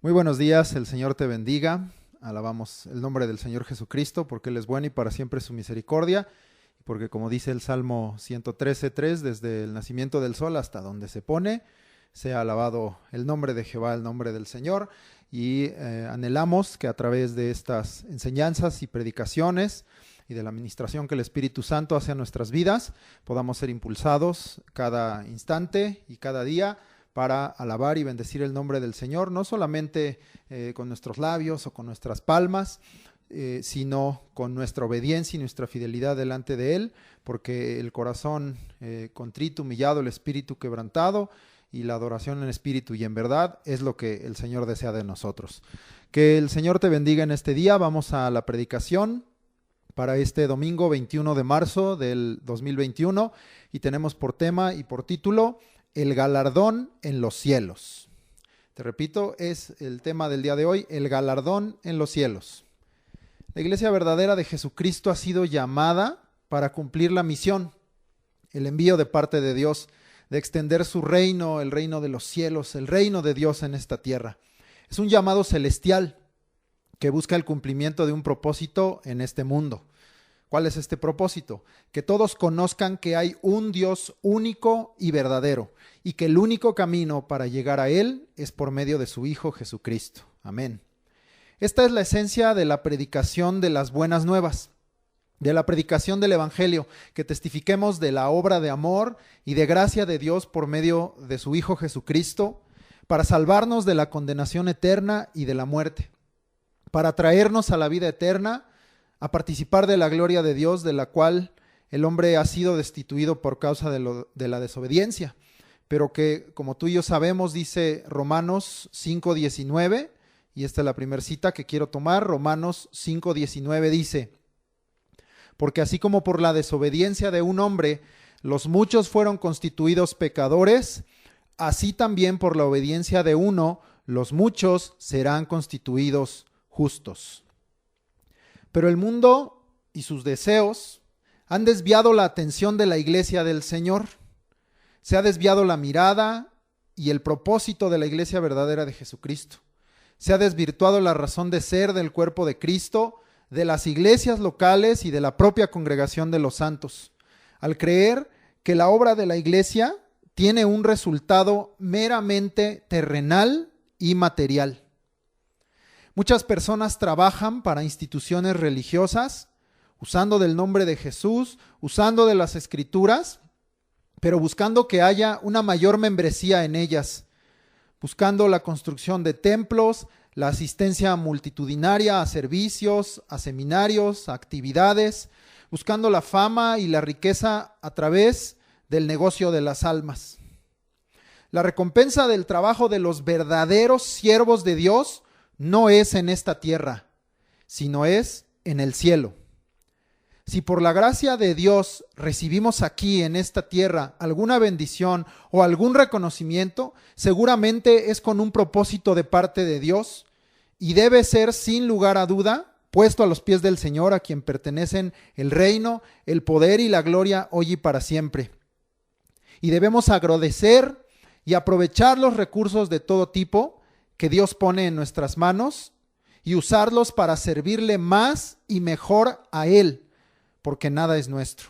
Muy buenos días, el Señor te bendiga. Alabamos el nombre del Señor Jesucristo porque Él es bueno y para siempre su misericordia. Porque como dice el Salmo 113:3, desde el nacimiento del sol hasta donde se pone, sea alabado el nombre de Jehová, el nombre del Señor. Y anhelamos que a través de estas enseñanzas y predicaciones y de la administración que el Espíritu Santo hace a nuestras vidas, podamos ser impulsados cada instante y cada día para alabar y bendecir el nombre del Señor, no solamente con nuestros labios o con nuestras palmas, sino con nuestra obediencia y nuestra fidelidad delante de Él, porque el corazón contrito, humillado, el espíritu quebrantado y la adoración en espíritu y en verdad es lo que el Señor desea de nosotros. Que el Señor te bendiga en este día. Vamos a la predicación para este domingo 21 de marzo del 2021 y tenemos por tema y por título el galardón en los cielos. Te repito, es el tema del día de hoy, el galardón en los cielos. La iglesia verdadera de Jesucristo ha sido llamada para cumplir la misión, el envío de parte de Dios, de extender su reino, el reino de los cielos, el reino de Dios en esta tierra. Es un llamado celestial que busca el cumplimiento de un propósito en este mundo. ¿Cuál es este propósito? Que todos conozcan que hay un Dios único y verdadero y que el único camino para llegar a Él es por medio de su Hijo Jesucristo. Amén. Esta es la esencia de la predicación de las buenas nuevas, de la predicación del Evangelio, que testifiquemos de la obra de amor y de gracia de Dios por medio de su Hijo Jesucristo, para salvarnos de la condenación eterna y de la muerte, para traernos a la vida eterna, a participar de la gloria de Dios, de la cual el hombre ha sido destituido por causa de la desobediencia, pero que, como tú y yo sabemos, dice Romanos 5:19, y esta es la primera cita que quiero tomar. Romanos 5:19 dice: porque así como por la desobediencia de un hombre los muchos fueron constituidos pecadores, así también por la obediencia de uno los muchos serán constituidos justos. Pero el mundo y sus deseos han desviado la atención de la iglesia del Señor. Se ha desviado la mirada y el propósito de la iglesia verdadera de Jesucristo. Se ha desvirtuado la razón de ser del cuerpo de Cristo, de las iglesias locales y de la propia congregación de los santos, al creer que la obra de la iglesia tiene un resultado meramente terrenal y material. Muchas personas trabajan para instituciones religiosas, usando del nombre de Jesús, usando de las Escrituras, pero buscando que haya una mayor membresía en ellas, buscando la construcción de templos, la asistencia multitudinaria a servicios, a seminarios, a actividades, buscando la fama y la riqueza a través del negocio de las almas. La recompensa del trabajo de los verdaderos siervos de Dios no es en esta tierra, sino es en el cielo. Si por la gracia de Dios recibimos aquí en esta tierra alguna bendición o algún reconocimiento, seguramente es con un propósito de parte de Dios y debe ser sin lugar a duda puesto a los pies del Señor, a quien pertenecen el reino, el poder y la gloria hoy y para siempre. Y debemos agradecer y aprovechar los recursos de todo tipo que Dios pone en nuestras manos y usarlos para servirle más y mejor a Él, porque nada es nuestro.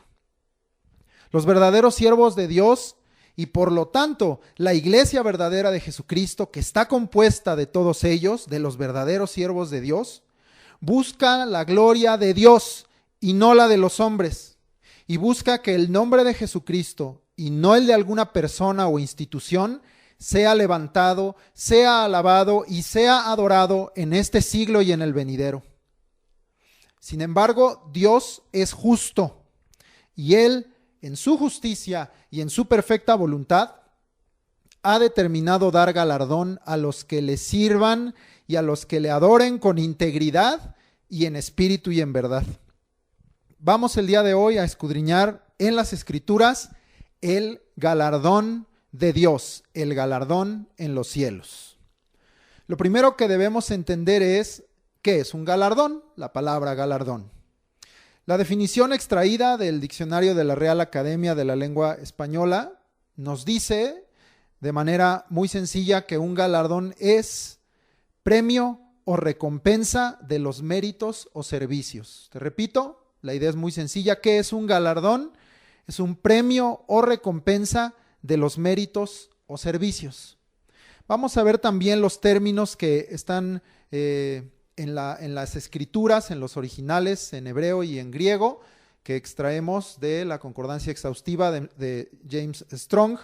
Los verdaderos siervos de Dios y por lo tanto la iglesia verdadera de Jesucristo, que está compuesta de todos ellos, de los verdaderos siervos de Dios, busca la gloria de Dios y no la de los hombres, y busca que el nombre de Jesucristo y no el de alguna persona o institución sea levantado, sea alabado y sea adorado en este siglo y en el venidero. Sin embargo, Dios es justo y Él, en su justicia y en su perfecta voluntad, ha determinado dar galardón a los que le sirvan y a los que le adoren con integridad y en espíritu y en verdad. Vamos el día de hoy a escudriñar en las Escrituras el galardón de Dios, el galardón en los cielos. Lo primero que debemos entender es ¿qué es un galardón? La palabra galardón. La definición extraída del diccionario de la Real Academia de la Lengua Española nos dice de manera muy sencilla que un galardón es premio o recompensa de los méritos o servicios. Te repito, la idea es muy sencilla. ¿Qué es un galardón? Es un premio o recompensa de los méritos o servicios. Vamos a ver también los términos que están en las escrituras, en los originales, en hebreo y en griego, que extraemos de la concordancia exhaustiva de James Strong.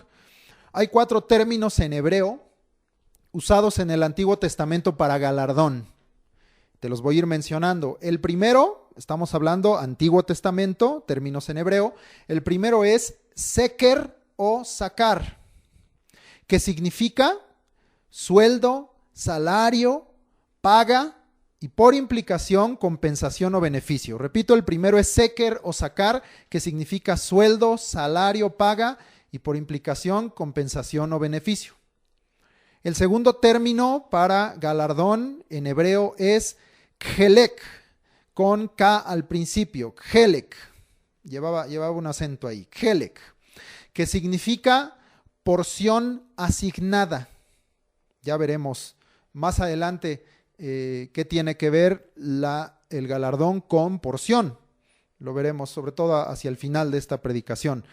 Hay 4 términos en hebreo usados en el Antiguo Testamento para galardón. Te los voy a ir mencionando. El primero, estamos hablando Antiguo Testamento, términos en hebreo. El primero es seker o sacar, que significa sueldo, salario, paga y por implicación compensación o beneficio. Repito, el primero es seker o sacar, que significa sueldo, salario, paga y por implicación compensación o beneficio. El segundo término para galardón en hebreo es khelek, con K al principio, khelek, llevaba un acento ahí, khelek, que significa porción asignada. Ya veremos más adelante qué tiene que ver el galardón con porción. Lo veremos sobre todo hacia el final de esta predicación.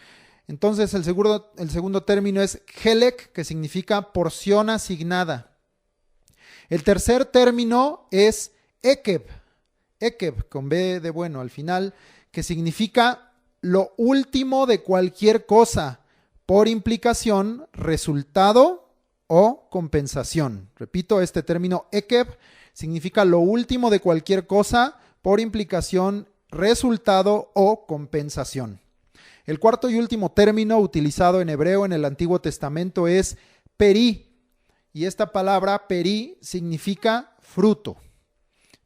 Entonces el segundo término es khelek, que significa porción asignada. El tercer término es ekeb, con B de bueno al final, que significa lo último de cualquier cosa, por implicación, resultado o compensación. Repito, este término ekeb significa lo último de cualquier cosa, por implicación, resultado o compensación. El cuarto y último término utilizado en hebreo en el Antiguo Testamento es peri, y esta palabra peri significa fruto.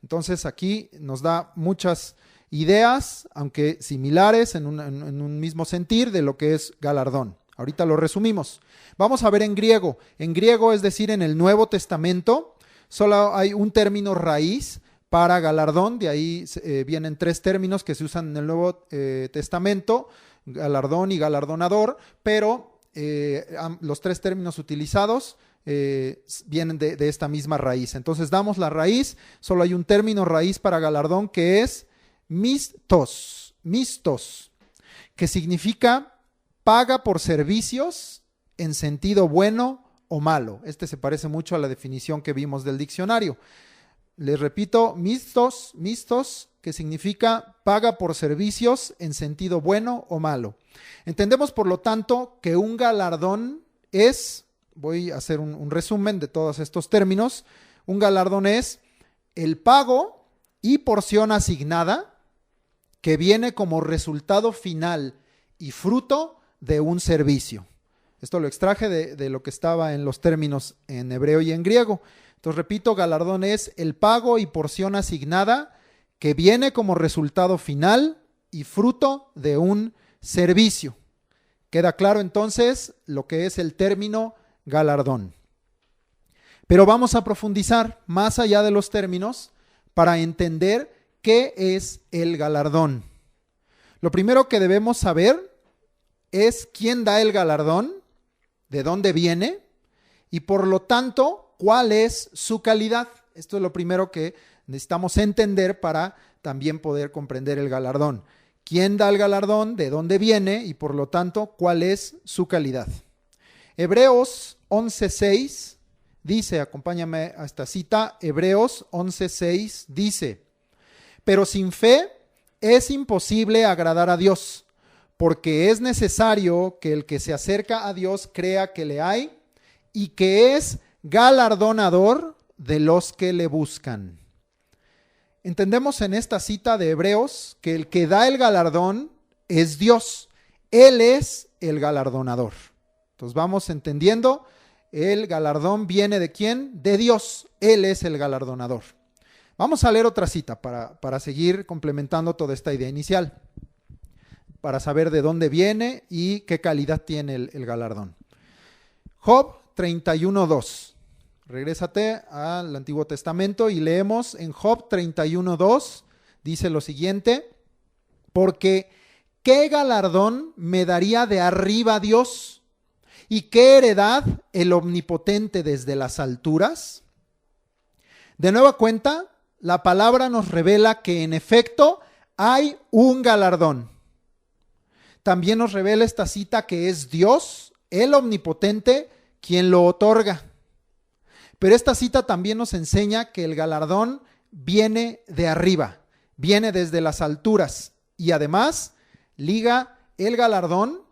Entonces aquí nos da muchas ideas, aunque similares en un mismo sentir, de lo que es galardón. Ahorita lo resumimos. Vamos a ver en griego. En griego, es decir, en el Nuevo Testamento, solo hay un término raíz para galardón. De ahí vienen 3 términos que se usan en el Nuevo Testamento, galardón y galardonador, pero los 3 términos utilizados vienen de esta misma raíz. Entonces damos la raíz. Solo hay un término raíz para galardón, que es mistos, que significa paga por servicios en sentido bueno o malo. Este se parece mucho a la definición que vimos del diccionario. Les repito, mistos, que significa paga por servicios en sentido bueno o malo. Entendemos, por lo tanto, que un galardón es, voy a hacer un resumen de todos estos términos, un galardón es el pago y porción asignada que viene como resultado final y fruto de un servicio. Esto lo extraje de lo que estaba en los términos en hebreo y en griego. Entonces, repito, galardón es el pago y porción asignada que viene como resultado final y fruto de un servicio. Queda claro entonces lo que es el término galardón. Pero vamos a profundizar más allá de los términos para entender qué es el galardón. Lo primero que debemos saber es quién da el galardón, de dónde viene y por lo tanto cuál es su calidad. Esto es lo primero que necesitamos entender para también poder comprender el galardón. ¿Quién da el galardón? ¿De dónde viene? Y por lo tanto, ¿cuál es su calidad? Hebreos 11:6 dice, acompáñame a esta cita, Hebreos 11:6 dice: pero sin fe es imposible agradar a Dios, porque es necesario que el que se acerca a Dios crea que le hay y que es galardonador de los que le buscan. Entendemos en esta cita de Hebreos que el que da el galardón es Dios. Él es el galardonador. Entonces vamos entendiendo, el galardón viene ¿de quién? De Dios. Él es el galardonador. Vamos a leer otra cita para seguir complementando toda esta idea inicial, para saber de dónde viene y qué calidad tiene el galardón. Job 31:2. Regrésate al Antiguo Testamento y leemos en Job 31:2, dice lo siguiente: porque ¿qué galardón me daría de arriba Dios? ¿Y qué heredad el Omnipotente desde las alturas? De nueva cuenta, la palabra nos revela que en efecto hay un galardón. También nos revela esta cita que es Dios, el omnipotente, quien lo otorga. Pero esta cita también nos enseña que el galardón viene de arriba, viene desde las alturas y además liga el galardón.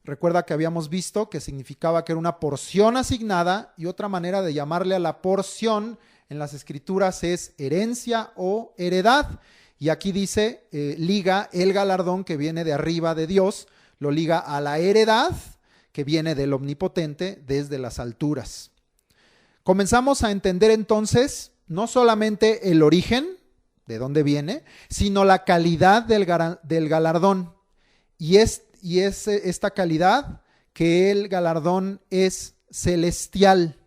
Recuerda que habíamos visto que significaba que era una porción asignada y otra manera de llamarle a la porción en las escrituras es herencia o heredad. Y aquí dice, liga el galardón que viene de arriba de Dios, lo liga a la heredad que viene del omnipotente desde las alturas. Comenzamos a entender entonces no solamente el origen, de dónde viene, sino la calidad del galardón. Y es esta calidad que el galardón es celestial.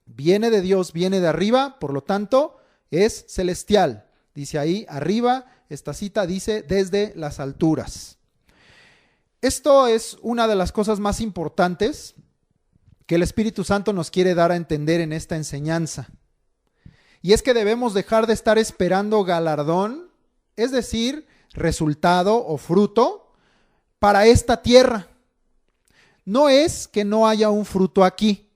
Viene de Dios, viene de arriba, por lo tanto es celestial. Dice ahí arriba, esta cita dice desde las alturas. Esto es una de las cosas más importantes que el Espíritu Santo nos quiere dar a entender en esta enseñanza. Y es que debemos dejar de estar esperando galardón, es decir, resultado o fruto para esta tierra. No es que no haya un fruto aquí.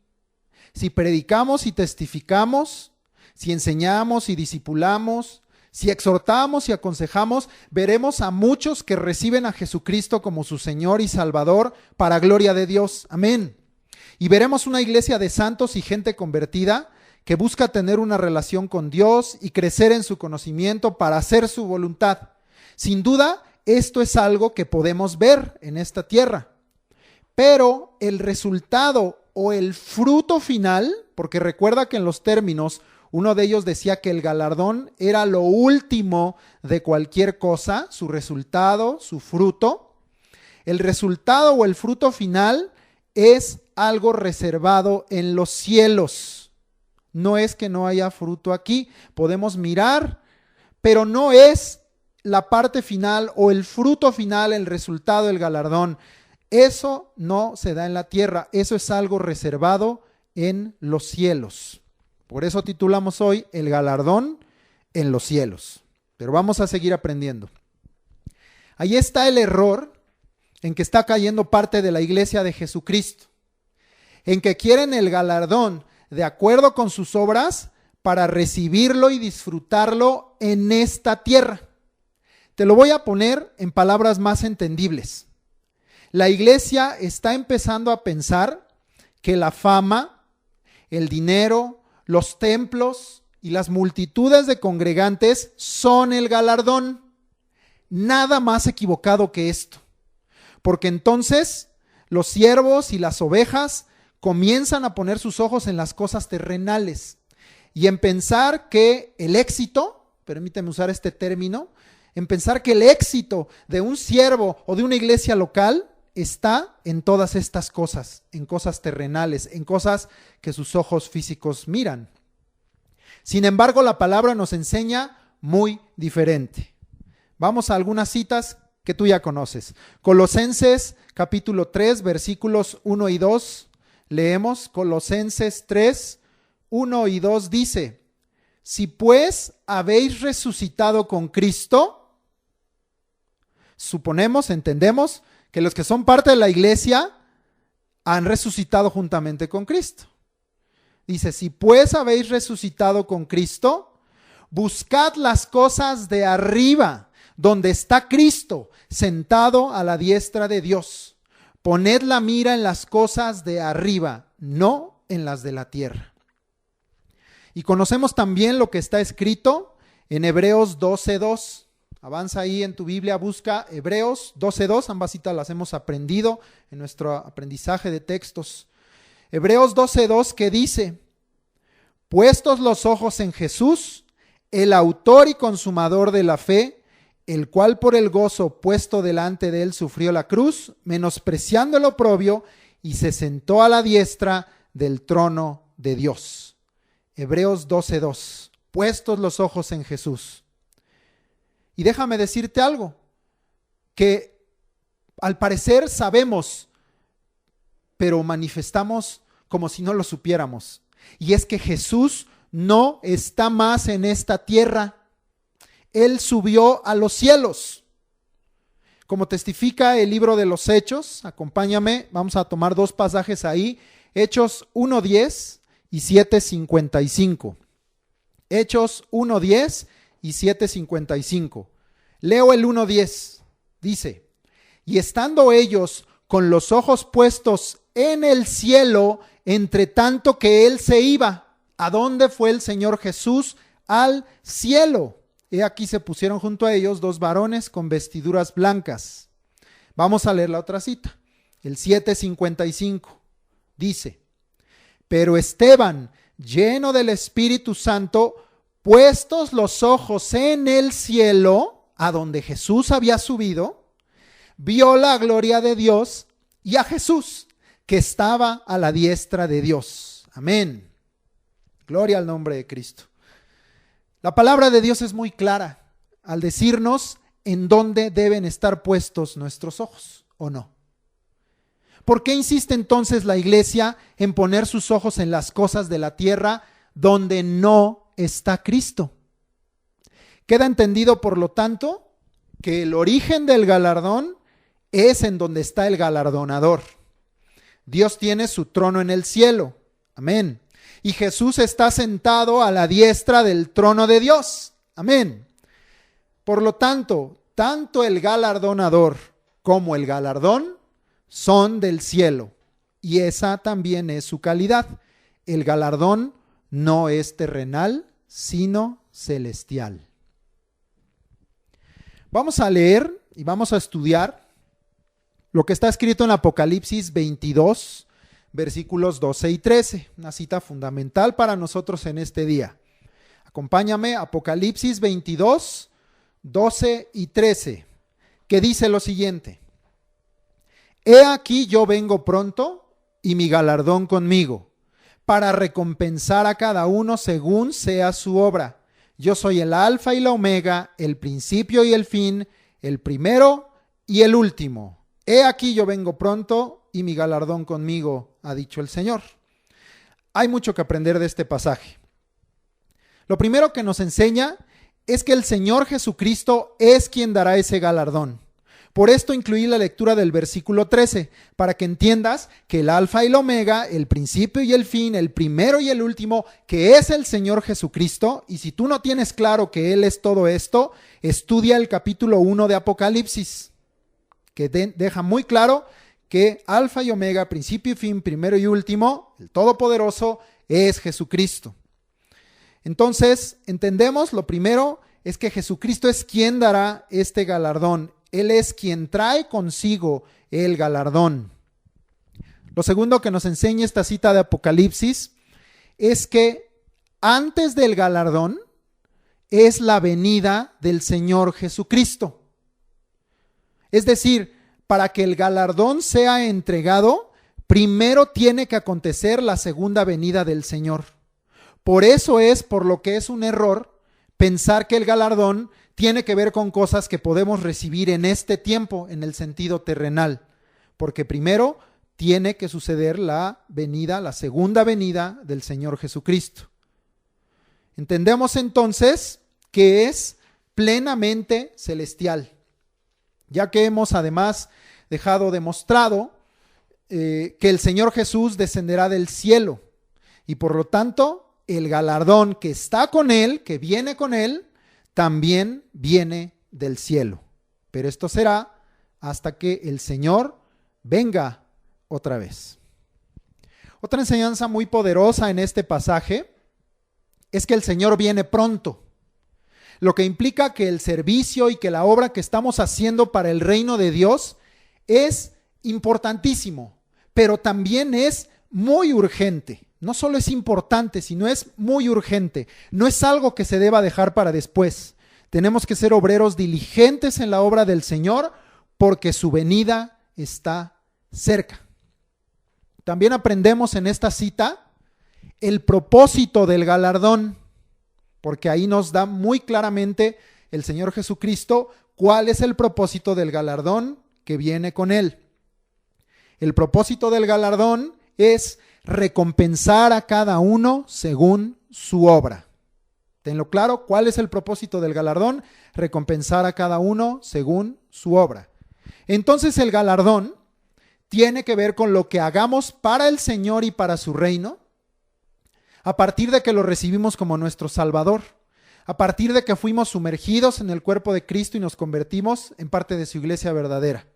Si predicamos y testificamos, si enseñamos y discipulamos, si exhortamos y aconsejamos, veremos a muchos que reciben a Jesucristo como su Señor y Salvador para gloria de Dios. Amén. Y veremos una iglesia de santos y gente convertida que busca tener una relación con Dios y crecer en su conocimiento para hacer su voluntad. Sin duda, esto es algo que podemos ver en esta tierra. Pero el resultado o el fruto final, porque recuerda que en los términos, uno de ellos decía que el galardón era lo último de cualquier cosa, su resultado, su fruto. El resultado o el fruto final es algo reservado en los cielos. No es que no haya fruto aquí, podemos mirar, pero no es la parte final o el fruto final, el resultado, el galardón. Eso no se da en la tierra, eso es algo reservado en los cielos. Por eso titulamos hoy el galardón en los cielos. Pero vamos a seguir aprendiendo. Ahí está el error en que está cayendo parte de la iglesia de Jesucristo, en que quieren el galardón de acuerdo con sus obras para recibirlo y disfrutarlo en esta tierra. Te lo voy a poner en palabras más entendibles. La iglesia está empezando a pensar que la fama, el dinero, los templos y las multitudes de congregantes son el galardón. Nada más equivocado que esto. Porque entonces los siervos y las ovejas comienzan a poner sus ojos en las cosas terrenales y en pensar que el éxito, permíteme usar este término, en pensar que el éxito de un siervo o de una iglesia local está en todas estas cosas, en cosas terrenales, en cosas que sus ojos físicos miran. Sin embargo, la palabra nos enseña muy diferente. Vamos a algunas citas que tú ya conoces. Colosenses capítulo 3, versículos 1 y 2. Leemos Colosenses 3, 1 y 2 dice: si pues habéis resucitado con Cristo, suponemos, entendemos, que los que son parte de la iglesia han resucitado juntamente con Cristo. Dice, si pues habéis resucitado con Cristo, buscad las cosas de arriba, donde está Cristo, sentado a la diestra de Dios. Poned la mira en las cosas de arriba, no en las de la tierra. Y conocemos también lo que está escrito en Hebreos 12:2. Avanza ahí en tu Biblia, busca Hebreos 12:2, ambas citas las hemos aprendido en nuestro aprendizaje de textos. Hebreos 12:2 que dice, puestos los ojos en Jesús, el autor y consumador de la fe, el cual por el gozo puesto delante de él sufrió la cruz, menospreciando el oprobio, y se sentó a la diestra del trono de Dios. Hebreos 12:2, puestos los ojos en Jesús. Y déjame decirte algo, que al parecer sabemos, pero manifestamos como si no lo supiéramos. Y es que Jesús no está más en esta tierra. Él subió a los cielos. Como testifica el libro de los Hechos, acompáñame, vamos a tomar dos pasajes ahí, Hechos 1:10 y 7:55. Hechos 1:10 y 7:55. Leo el 1:10. Dice: y estando ellos con los ojos puestos en el cielo, entre tanto que él se iba. ¿A dónde fue el Señor Jesús? Al cielo. He aquí se pusieron junto a ellos dos varones con vestiduras blancas. Vamos a leer la otra cita. El 7:55 dice: pero Esteban, lleno del Espíritu Santo, puestos los ojos en el cielo, a donde Jesús había subido, vio la gloria de Dios y a Jesús, que estaba a la diestra de Dios. Amén. Gloria al nombre de Cristo. La palabra de Dios es muy clara al decirnos en dónde deben estar puestos nuestros ojos, ¿o no? ¿Por qué insiste entonces la iglesia en poner sus ojos en las cosas de la tierra donde no está Cristo? Queda entendido, por lo tanto, que el origen del galardón es en donde está el galardonador. Dios tiene su trono en el cielo. Amén. Y Jesús está sentado a la diestra del trono de Dios. Amén. Por lo tanto, tanto el galardonador como el galardón son del cielo. Y esa también es su calidad. El galardón no es terrenal, sino celestial. Vamos a leer y vamos a estudiar lo que está escrito en Apocalipsis 22, versículos 12 y 13, una cita fundamental para nosotros en este día. Acompáñame, Apocalipsis 22, 12 y 13, que dice lo siguiente: he aquí yo vengo pronto y mi galardón conmigo, para recompensar a cada uno según sea su obra. Yo soy el Alfa y la Omega, el principio y el fin, el primero y el último. He aquí yo vengo pronto y mi galardón conmigo, ha dicho el Señor. Hay mucho que aprender de este pasaje. Lo primero que nos enseña es que el Señor Jesucristo es quien dará ese galardón. Por esto incluí la lectura del versículo 13, para que entiendas que el Alfa y el Omega, el principio y el fin, el primero y el último, que es el Señor Jesucristo. Y si tú no tienes claro que Él es todo esto, estudia el capítulo 1 de Apocalipsis, que deja muy claro que Alfa y Omega, principio y fin, primero y último, el Todopoderoso, es Jesucristo. Entonces, entendemos, lo primero es que Jesucristo es quien dará este galardón. Él es quien trae consigo el galardón. Lo segundo que nos enseña esta cita de Apocalipsis es que antes del galardón es la venida del Señor Jesucristo. Es decir, para que el galardón sea entregado, primero tiene que acontecer la segunda venida del Señor. Por eso es por lo que es un error pensar que el galardón tiene que ver con cosas que podemos recibir en este tiempo, en el sentido terrenal, porque primero tiene que suceder la segunda venida del Señor Jesucristo. Entendemos entonces que es plenamente celestial, ya que hemos además dejado demostrado que el Señor Jesús descenderá del cielo y por lo tanto el galardón que está con Él, que viene con Él, también viene del cielo. Pero esto será hasta que el Señor venga otra vez. Otra enseñanza muy poderosa en este pasaje es que el Señor viene pronto, lo que implica que el servicio y que la obra que estamos haciendo para el reino de Dios es importantísimo, pero también es muy urgente. No solo es importante, sino es muy urgente. No es algo que se deba dejar para después. Tenemos que ser obreros diligentes en la obra del Señor porque su venida está cerca. También aprendemos en esta cita el propósito del galardón, porque ahí nos da muy claramente el Señor Jesucristo cuál es el propósito del galardón que viene con Él. El propósito del galardón es recompensar a cada uno según su obra. Tenlo claro, ¿cuál es el propósito del galardón? Recompensar a cada uno según su obra. Entonces el galardón tiene que ver con lo que hagamos para el Señor y para su reino, a partir de que lo recibimos como nuestro Salvador, a partir de que fuimos sumergidos en el cuerpo de Cristo y nos convertimos en parte de su iglesia verdadera.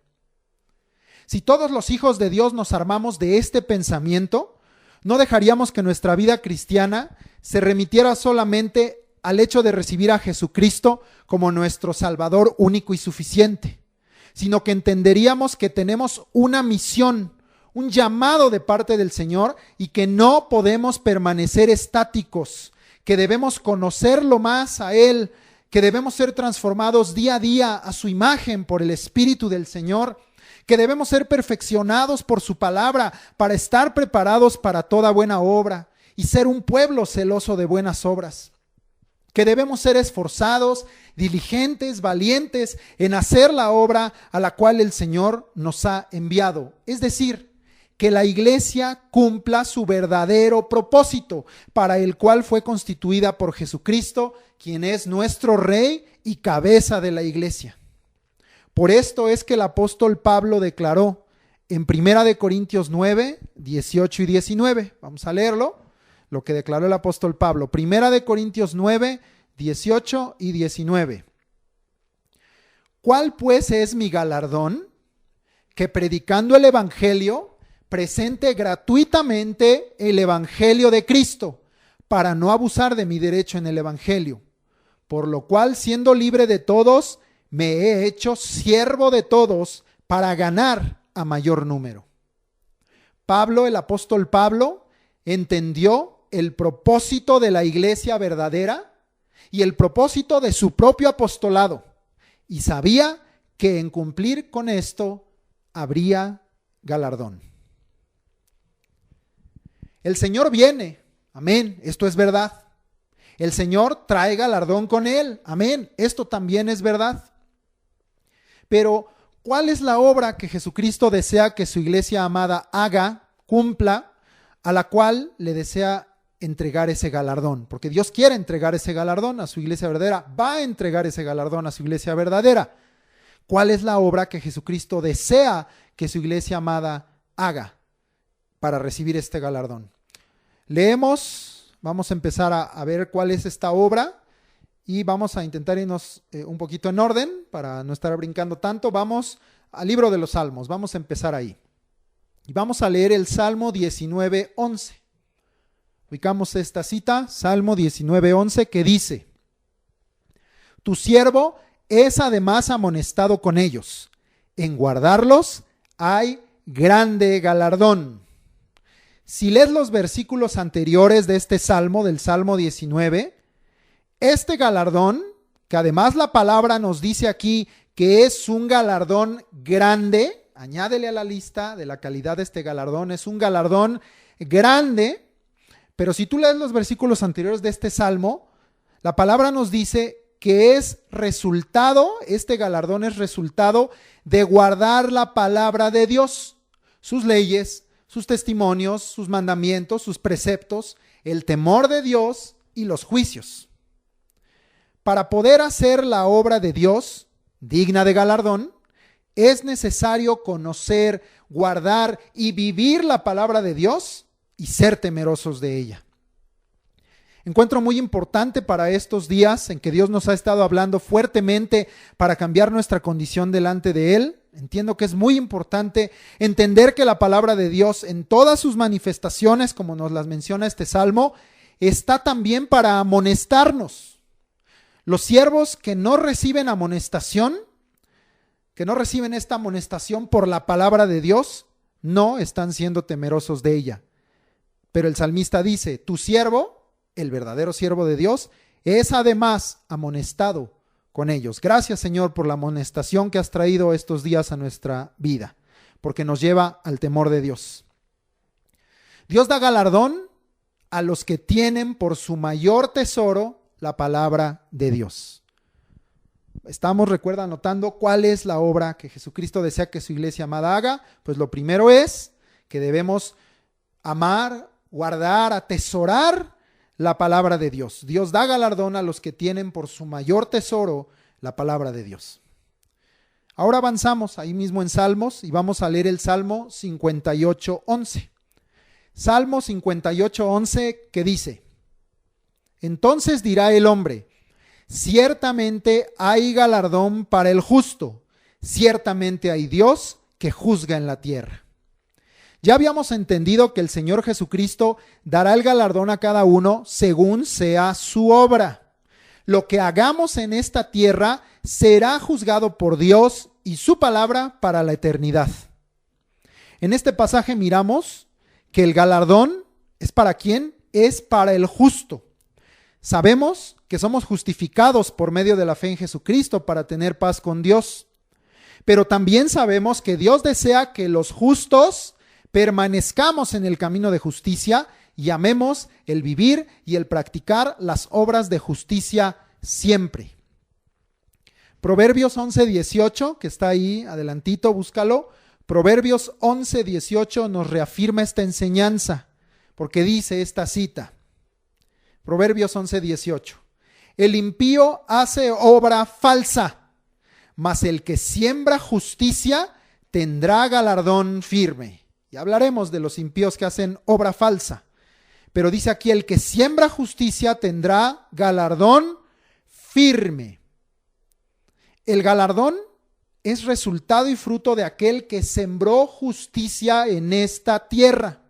Si todos los hijos de Dios nos armamos de este pensamiento, no dejaríamos que nuestra vida cristiana se remitiera solamente al hecho de recibir a Jesucristo como nuestro Salvador único y suficiente, sino que entenderíamos que tenemos una misión, un llamado de parte del Señor y que no podemos permanecer estáticos, que debemos conocerlo más a Él, que debemos ser transformados día a día a su imagen por el Espíritu del Señor, que debemos ser perfeccionados por su palabra para estar preparados para toda buena obra y ser un pueblo celoso de buenas obras, que debemos ser esforzados, diligentes, valientes en hacer la obra a la cual el Señor nos ha enviado, es decir, que la iglesia cumpla su verdadero propósito para el cual fue constituida por Jesucristo, quien es nuestro Rey y cabeza de la iglesia. Por esto es que el apóstol Pablo declaró en 1 Corintios 9, 18 y 19. Vamos a leerlo, lo que declaró el apóstol Pablo. 1 Corintios 9, 18 y 19. ¿Cuál pues es mi galardón? Que predicando el evangelio, presente gratuitamente el evangelio de Cristo, para no abusar de mi derecho en el evangelio. Por lo cual, siendo libre de todos, me he hecho siervo de todos para ganar a mayor número. Pablo, el apóstol Pablo, entendió el propósito de la iglesia verdadera y el propósito de su propio apostolado, y sabía que en cumplir con esto habría galardón. El Señor viene, amén, esto es verdad. El Señor trae galardón con Él, amén, esto también es verdad. Pero, ¿cuál es la obra que Jesucristo desea que su iglesia amada haga, cumpla, a la cual le desea entregar ese galardón? Porque Dios quiere entregar ese galardón a su iglesia verdadera, va a entregar ese galardón a su iglesia verdadera. ¿Cuál es la obra que Jesucristo desea que su iglesia amada haga para recibir este galardón? Leemos, vamos a empezar a ver cuál es esta obra. Y vamos a intentar irnos un poquito en orden para no estar brincando tanto. Vamos al libro de los Salmos, vamos a empezar ahí. Y vamos a leer el Salmo 19:11. Ubicamos esta cita, Salmo 19:11, que dice: Tu siervo es además amonestado con ellos. En guardarlos hay grande galardón. Si lees los versículos anteriores de este Salmo, del Salmo 19, este galardón, que además la palabra nos dice aquí que es un galardón grande, añádele a la lista de la calidad de este galardón, es un galardón grande, pero si tú lees los versículos anteriores de este Salmo, la palabra nos dice que es resultado, este galardón es resultado de guardar la palabra de Dios, sus leyes, sus testimonios, sus mandamientos, sus preceptos, el temor de Dios y los juicios. Para poder hacer la obra de Dios, digna de galardón, es necesario conocer, guardar y vivir la palabra de Dios y ser temerosos de ella. Encuentro muy importante para estos días en que Dios nos ha estado hablando fuertemente para cambiar nuestra condición delante de Él. Entiendo que es muy importante entender que la palabra de Dios en todas sus manifestaciones, como nos las menciona este Salmo, está también para amonestarnos. Los siervos que no reciben amonestación, que no reciben esta amonestación por la palabra de Dios, no están siendo temerosos de ella. Pero el salmista dice, tu siervo, el verdadero siervo de Dios, es además amonestado con ellos. Gracias, Señor, por la amonestación que has traído estos días a nuestra vida, porque nos lleva al temor de Dios. Dios da galardón a los que tienen por su mayor tesoro la palabra de Dios. Estamos, recuerda, anotando cuál es la obra que Jesucristo desea que su iglesia amada haga. Pues lo primero es que debemos amar, guardar, atesorar la palabra de Dios. Dios da galardón a los que tienen por su mayor tesoro la palabra de Dios. Ahora avanzamos ahí mismo en Salmos y vamos a leer el Salmo 58:11. Salmo 58:11 que dice: entonces dirá el hombre, ciertamente hay galardón para el justo, ciertamente hay Dios que juzga en la tierra. Ya habíamos entendido que el Señor Jesucristo dará el galardón a cada uno según sea su obra. Lo que hagamos en esta tierra será juzgado por Dios y su palabra para la eternidad. En este pasaje miramos que el galardón es para ¿quién? Es para el justo. Sabemos que somos justificados por medio de la fe en Jesucristo para tener paz con Dios. Pero también sabemos que Dios desea que los justos permanezcamos en el camino de justicia y amemos el vivir y el practicar las obras de justicia siempre. Proverbios 11:18, que está ahí adelantito, búscalo. Proverbios 11:18 nos reafirma esta enseñanza, porque dice esta cita. Proverbios 11:18. El impío hace obra falsa, mas el que siembra justicia tendrá galardón firme. Y hablaremos de los impíos que hacen obra falsa. Pero dice aquí, el que siembra justicia tendrá galardón firme. El galardón es resultado y fruto de aquel que sembró justicia en esta tierra.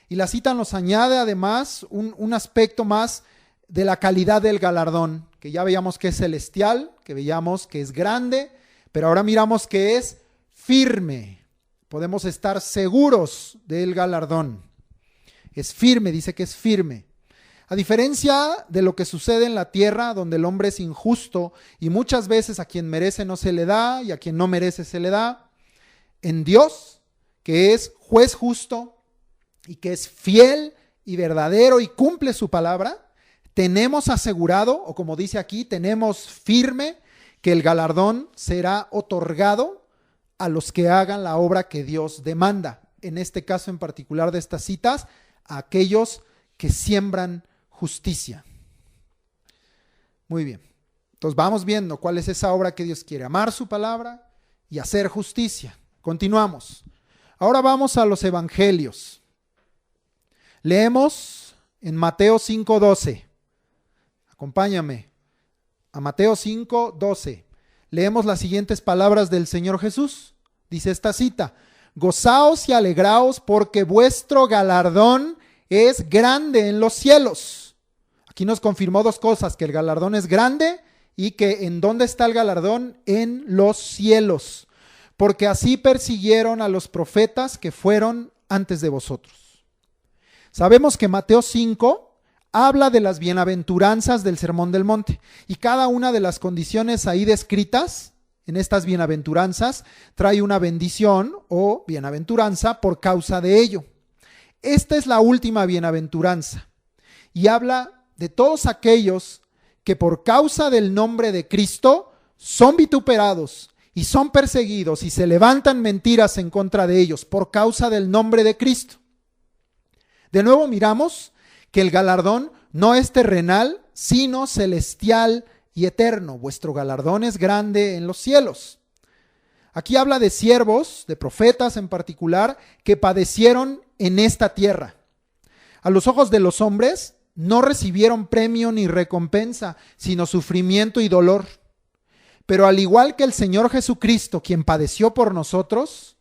Y la cita nos añade además un aspecto más de la calidad del galardón, que ya veíamos que es celestial, que veíamos que es grande, pero ahora miramos que es firme. Podemos estar seguros del galardón. Es firme, dice que es firme. A diferencia de lo que sucede en la tierra, donde el hombre es injusto y muchas veces a quien merece no se le da y a quien no merece se le da, en Dios, que es juez justo y que es fiel y verdadero y cumple su palabra, tenemos asegurado, o como dice aquí, tenemos firme que el galardón será otorgado a los que hagan la obra que Dios demanda. En este caso en particular de estas citas, a aquellos que siembran justicia. Muy bien. Entonces vamos viendo cuál es esa obra que Dios quiere: amar su palabra y hacer justicia. Continuamos. Ahora vamos a los evangelios. Leemos en Mateo 5:12. Acompáñame a Mateo 5:12. Leemos las siguientes palabras del Señor Jesús. Dice esta cita: gozaos y alegraos porque vuestro galardón es grande en los cielos. Aquí nos confirmó dos cosas: que el galardón es grande y que ¿en dónde está el galardón? En los cielos. Porque así persiguieron a los profetas que fueron antes de vosotros. Sabemos que Mateo 5 habla de las bienaventuranzas del Sermón del Monte, y cada una de las condiciones ahí descritas en estas bienaventuranzas trae una bendición o bienaventuranza por causa de ello. Esta es la última bienaventuranza y habla de todos aquellos que por causa del nombre de Cristo son vituperados y son perseguidos y se levantan mentiras en contra de ellos por causa del nombre de Cristo. De nuevo miramos que el galardón no es terrenal, sino celestial y eterno. Vuestro galardón es grande en los cielos. Aquí habla de siervos, de profetas en particular, que padecieron en esta tierra. A los ojos de los hombres no recibieron premio ni recompensa, sino sufrimiento y dolor. Pero al igual que el Señor Jesucristo, quien padeció por nosotros,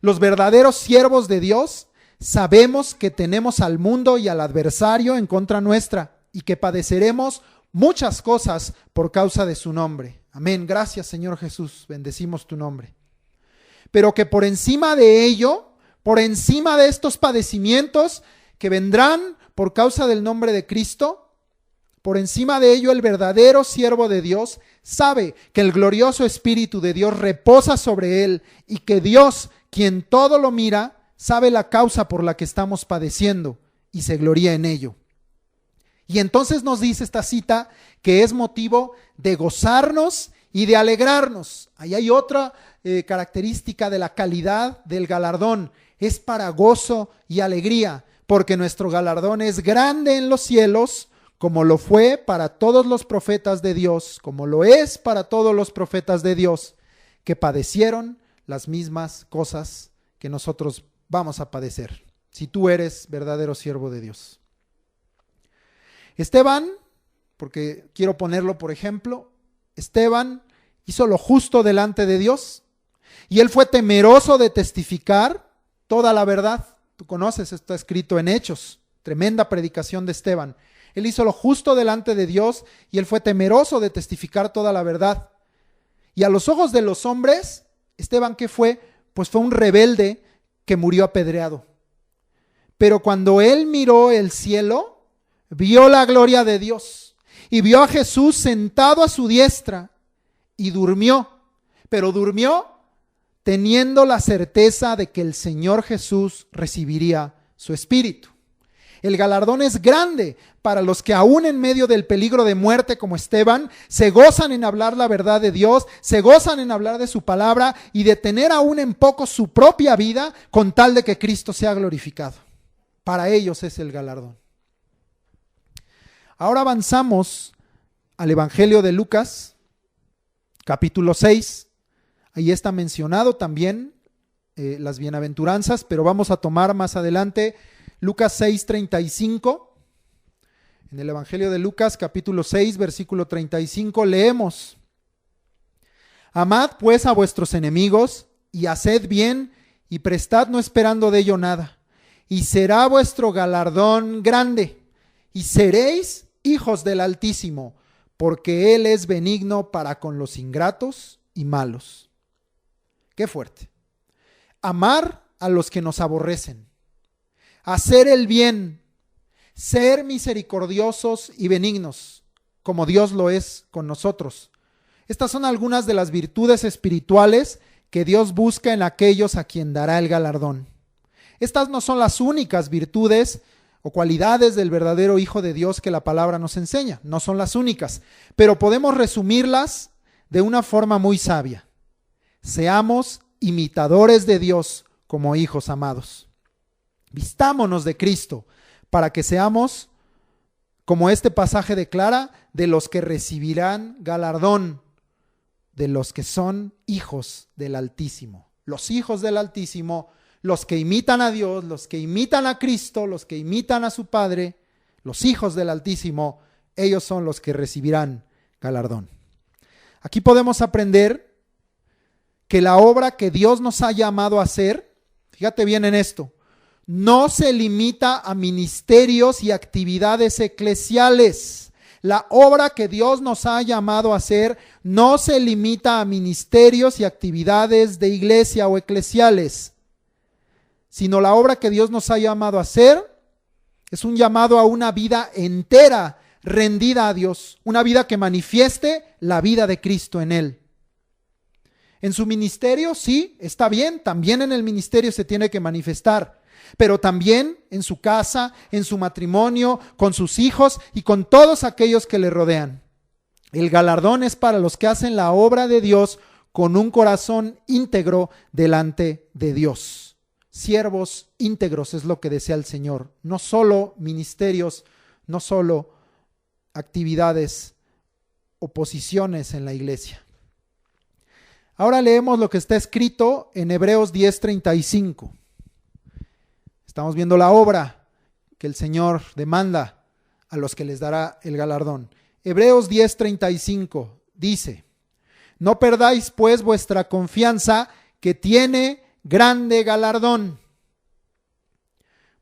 los verdaderos siervos de Dios sabemos que tenemos al mundo y al adversario en contra nuestra y que padeceremos muchas cosas por causa de su nombre. Amén. Gracias, Señor Jesús. Bendecimos tu nombre. Pero que por encima de ello, por encima de estos padecimientos que vendrán por causa del nombre de Cristo, por encima de ello el verdadero siervo de Dios sabe que el glorioso Espíritu de Dios reposa sobre él y que Dios, quien todo lo mira, sabe la causa por la que estamos padeciendo y se gloría en ello. Y entonces nos dice esta cita que es motivo de gozarnos y de alegrarnos. Ahí hay otra característica de la calidad del galardón. Es para gozo y alegría, porque nuestro galardón es grande en los cielos, como lo fue para todos los profetas de Dios, como lo es para todos los profetas de Dios, que padecieron las mismas cosas que nosotros vamos a padecer, si tú eres verdadero siervo de Dios. Esteban, porque quiero ponerlo por ejemplo, Esteban hizo lo justo delante de Dios y él fue temeroso de testificar toda la verdad. Tú conoces, está escrito en Hechos, tremenda predicación de Esteban. Él hizo lo justo delante de Dios y él fue temeroso de testificar toda la verdad. Y a los ojos de los hombres, Esteban, ¿qué fue? Pues fue un rebelde que murió apedreado. Pero cuando él miró el cielo, vio la gloria de Dios y vio a Jesús sentado a su diestra y durmió. Pero durmió teniendo la certeza de que el Señor Jesús recibiría su espíritu. El galardón es grande para los que aún en medio del peligro de muerte como Esteban, se gozan en hablar la verdad de Dios, se gozan en hablar de su palabra y de tener aún en poco su propia vida con tal de que Cristo sea glorificado. Para ellos es el galardón. Ahora avanzamos al Evangelio de Lucas, capítulo 6. Ahí está mencionado también las bienaventuranzas, pero vamos a tomar más adelante Lucas 6:35. En el Evangelio de Lucas, capítulo 6, versículo 35, leemos: Amad pues a vuestros enemigos y haced bien y prestad no esperando de ello nada, y será vuestro galardón grande, y seréis hijos del Altísimo, porque Él es benigno para con los ingratos y malos. Qué fuerte. Amar a los que nos aborrecen, hacer el bien, ser misericordiosos y benignos, como Dios lo es con nosotros. Estas son algunas de las virtudes espirituales que Dios busca en aquellos a quien dará el galardón. Estas no son las únicas virtudes o cualidades del verdadero Hijo de Dios que la palabra nos enseña. No son las únicas, pero podemos resumirlas de una forma muy sabia. Seamos imitadores de Dios como hijos amados. Vistámonos de Cristo para que seamos, como este pasaje declara, de los que recibirán galardón, de los que son hijos del Altísimo. Los hijos del Altísimo, los que imitan a Dios, los que imitan a Cristo, los que imitan a su Padre, los hijos del Altísimo, ellos son los que recibirán galardón. Aquí podemos aprender que la obra que Dios nos ha llamado a hacer, fíjate bien en esto, no se limita a ministerios y actividades eclesiales. La obra que Dios nos ha llamado a hacer no se limita a ministerios y actividades de iglesia o eclesiales, sino la obra que Dios nos ha llamado a hacer es un llamado a una vida entera rendida a Dios, una vida que manifieste la vida de Cristo en él. En su ministerio, sí, está bien, también en el ministerio se tiene que manifestar, pero también en su casa, en su matrimonio, con sus hijos y con todos aquellos que le rodean. El galardón es para los que hacen la obra de Dios con un corazón íntegro delante de Dios. Siervos íntegros es lo que desea el Señor, no solo ministerios, no solo actividades o posiciones en la iglesia. Ahora leemos lo que está escrito en Hebreos 10:35. Estamos viendo la obra que el Señor demanda a los que les dará el galardón. Hebreos 10:35 dice: No perdáis pues vuestra confianza, que tiene grande galardón.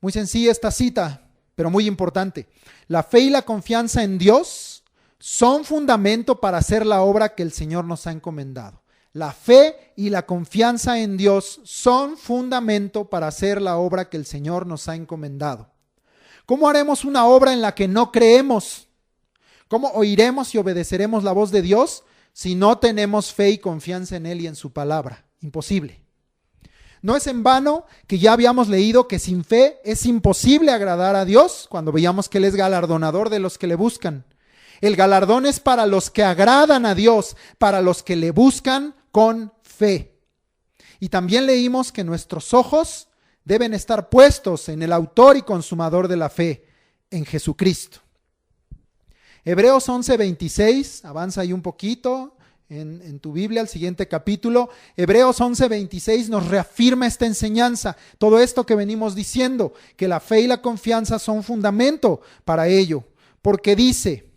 Muy sencilla esta cita, pero muy importante. La fe y la confianza en Dios son fundamento para hacer la obra que el Señor nos ha encomendado. La fe y la confianza en Dios son fundamento para hacer la obra que el Señor nos ha encomendado. ¿Cómo haremos una obra en la que no creemos? ¿Cómo oiremos y obedeceremos la voz de Dios si no tenemos fe y confianza en Él y en su palabra? Imposible. No es en vano que ya habíamos leído que sin fe es imposible agradar a Dios cuando veíamos que Él es galardonador de los que le buscan. El galardón es para los que agradan a Dios, para los que le buscan con fe. Y también leímos que nuestros ojos deben estar puestos en el autor y consumador de la fe, en Jesucristo. Hebreos 11:26, avanza ahí un poquito en tu Biblia al siguiente capítulo. Hebreos 11:26 nos reafirma esta enseñanza, todo esto que venimos diciendo, que la fe y la confianza son fundamento para ello, porque dice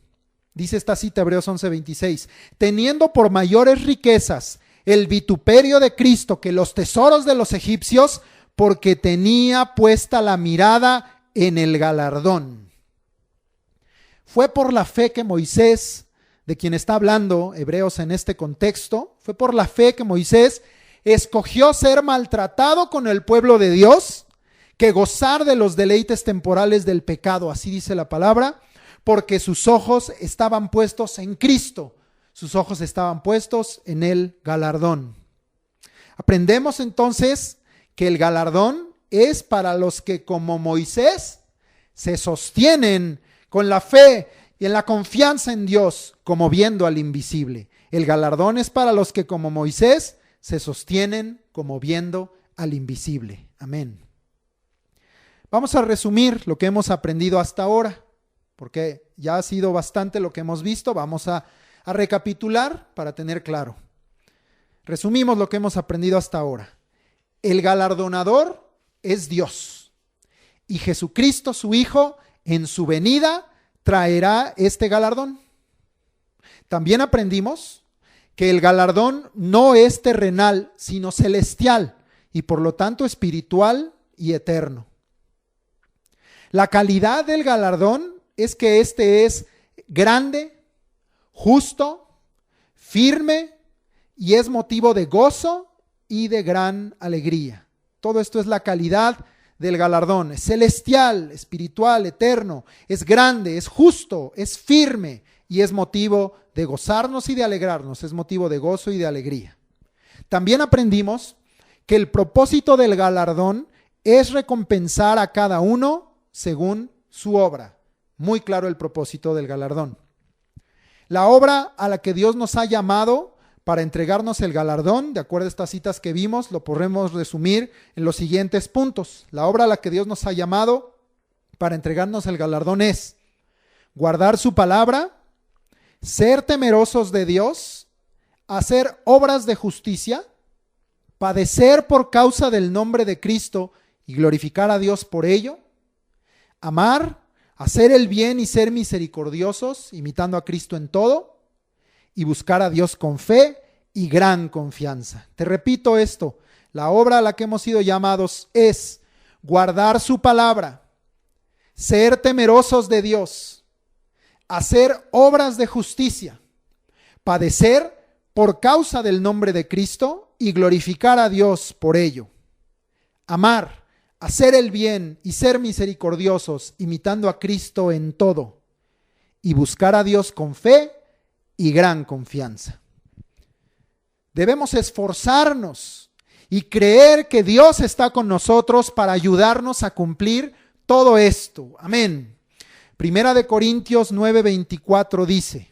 esta cita, Hebreos 11:26, teniendo por mayores riquezas el vituperio de Cristo que los tesoros de los egipcios, porque tenía puesta la mirada en el galardón. Fue por la fe que Moisés, de quien está hablando Hebreos en este contexto, fue por la fe que Moisés escogió ser maltratado con el pueblo de Dios que gozar de los deleites temporales del pecado, así dice la palabra, porque sus ojos estaban puestos en Cristo, sus ojos estaban puestos en el galardón. Aprendemos entonces que el galardón es para los que como Moisés se sostienen con la fe y en la confianza en Dios, como viendo al invisible. El galardón es para los que como Moisés se sostienen como viendo al invisible. Amén. Vamos a resumir lo que hemos aprendido hasta ahora, porque ya ha sido bastante lo que hemos visto. Vamos a recapitular para tener claro. Resumimos lo que hemos aprendido hasta ahora. El galardonador es Dios, y Jesucristo, su Hijo, en su venida traerá este galardón. También aprendimos que el galardón no es terrenal, sino celestial, y por lo tanto espiritual y eterno. La calidad del galardón es que este es grande, justo, firme y es motivo de gozo y de gran alegría. Todo esto es la calidad del galardón. Es celestial, espiritual, eterno, es grande, es justo, es firme y es motivo de gozarnos y de alegrarnos, es motivo de gozo y de alegría. También aprendimos que el propósito del galardón es recompensar a cada uno según su obra. Muy claro el propósito del galardón. La obra a la que Dios nos ha llamado para entregarnos el galardón, de acuerdo a estas citas que vimos, lo podremos resumir en los siguientes puntos. La obra a la que Dios nos ha llamado para entregarnos el galardón es guardar su palabra, ser temerosos de Dios, hacer obras de justicia, padecer por causa del nombre de Cristo y glorificar a Dios por ello, amar, hacer el bien y ser misericordiosos, imitando a Cristo en todo, y buscar a Dios con fe y gran confianza. Te repito esto, la obra a la que hemos sido llamados es guardar su palabra, ser temerosos de Dios, hacer obras de justicia, padecer por causa del nombre de Cristo y glorificar a Dios por ello, amar, hacer el bien y ser misericordiosos, imitando a Cristo en todo, y buscar a Dios con fe y gran confianza. Debemos esforzarnos y creer que Dios está con nosotros para ayudarnos a cumplir todo esto. Amén. Primera de Corintios 9:24 dice,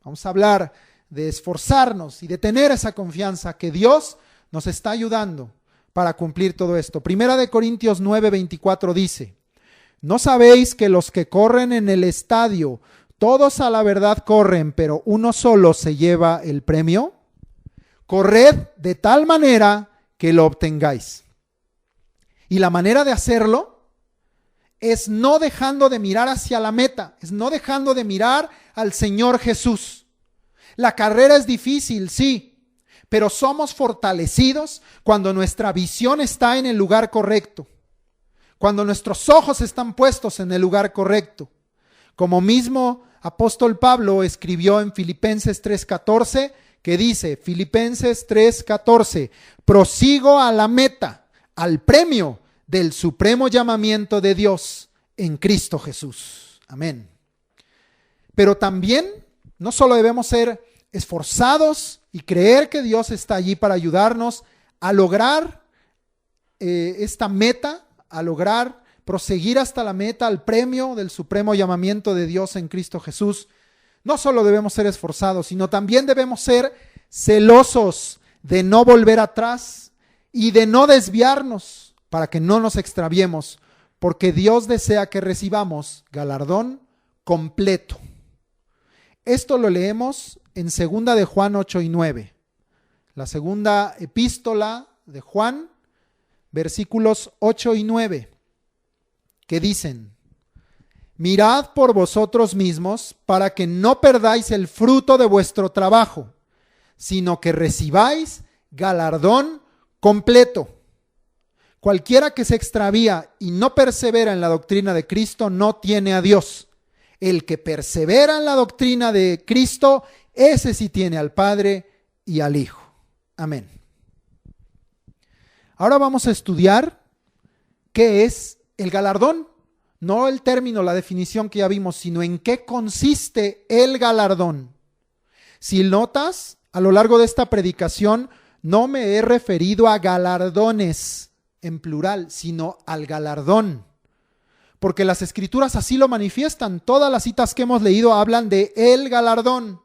vamos a hablar de esforzarnos y de tener esa confianza que Dios nos está ayudando para cumplir todo esto. Primera de Corintios 9:24 dice, ¿no sabéis que los que corren en el estadio, todos a la verdad corren, pero uno solo se lleva el premio? Corred de tal manera que lo obtengáis. Y la manera de hacerlo es no dejando de mirar hacia la meta, es no dejando de mirar al Señor Jesús. La carrera es difícil, sí, pero somos fortalecidos cuando nuestra visión está en el lugar correcto, cuando nuestros ojos están puestos en el lugar correcto. Como mismo apóstol Pablo escribió en Filipenses 3:14, que dice, Filipenses 3:14, prosigo a la meta, al premio del supremo llamamiento de Dios en Cristo Jesús. Amén. Pero también no solo debemos ser esforzados y creer que Dios está allí para ayudarnos a lograr esta meta, a lograr proseguir hasta la meta, al premio del supremo llamamiento de Dios en Cristo Jesús. No solo debemos ser esforzados, sino también debemos ser celosos de no volver atrás y de no desviarnos, para que no nos extraviemos, porque Dios desea que recibamos galardón completo. Esto lo leemos en 2 de Juan 8 y 9. La segunda epístola de Juan, versículos 8 y 9, que dicen: mirad por vosotros mismos para que no perdáis el fruto de vuestro trabajo, sino que recibáis galardón completo. Cualquiera que se extravía y no persevera en la doctrina de Cristo no tiene a Dios. El que persevera en la doctrina de Cristo, ese sí tiene al Padre y al Hijo. Amén. Ahora vamos a estudiar qué es el galardón. No el término, la definición que ya vimos, sino en qué consiste el galardón. Si notas, a lo largo de esta predicación no me he referido a galardones en plural, sino al galardón. Porque las escrituras así lo manifiestan. Todas las citas que hemos leído hablan de el galardón,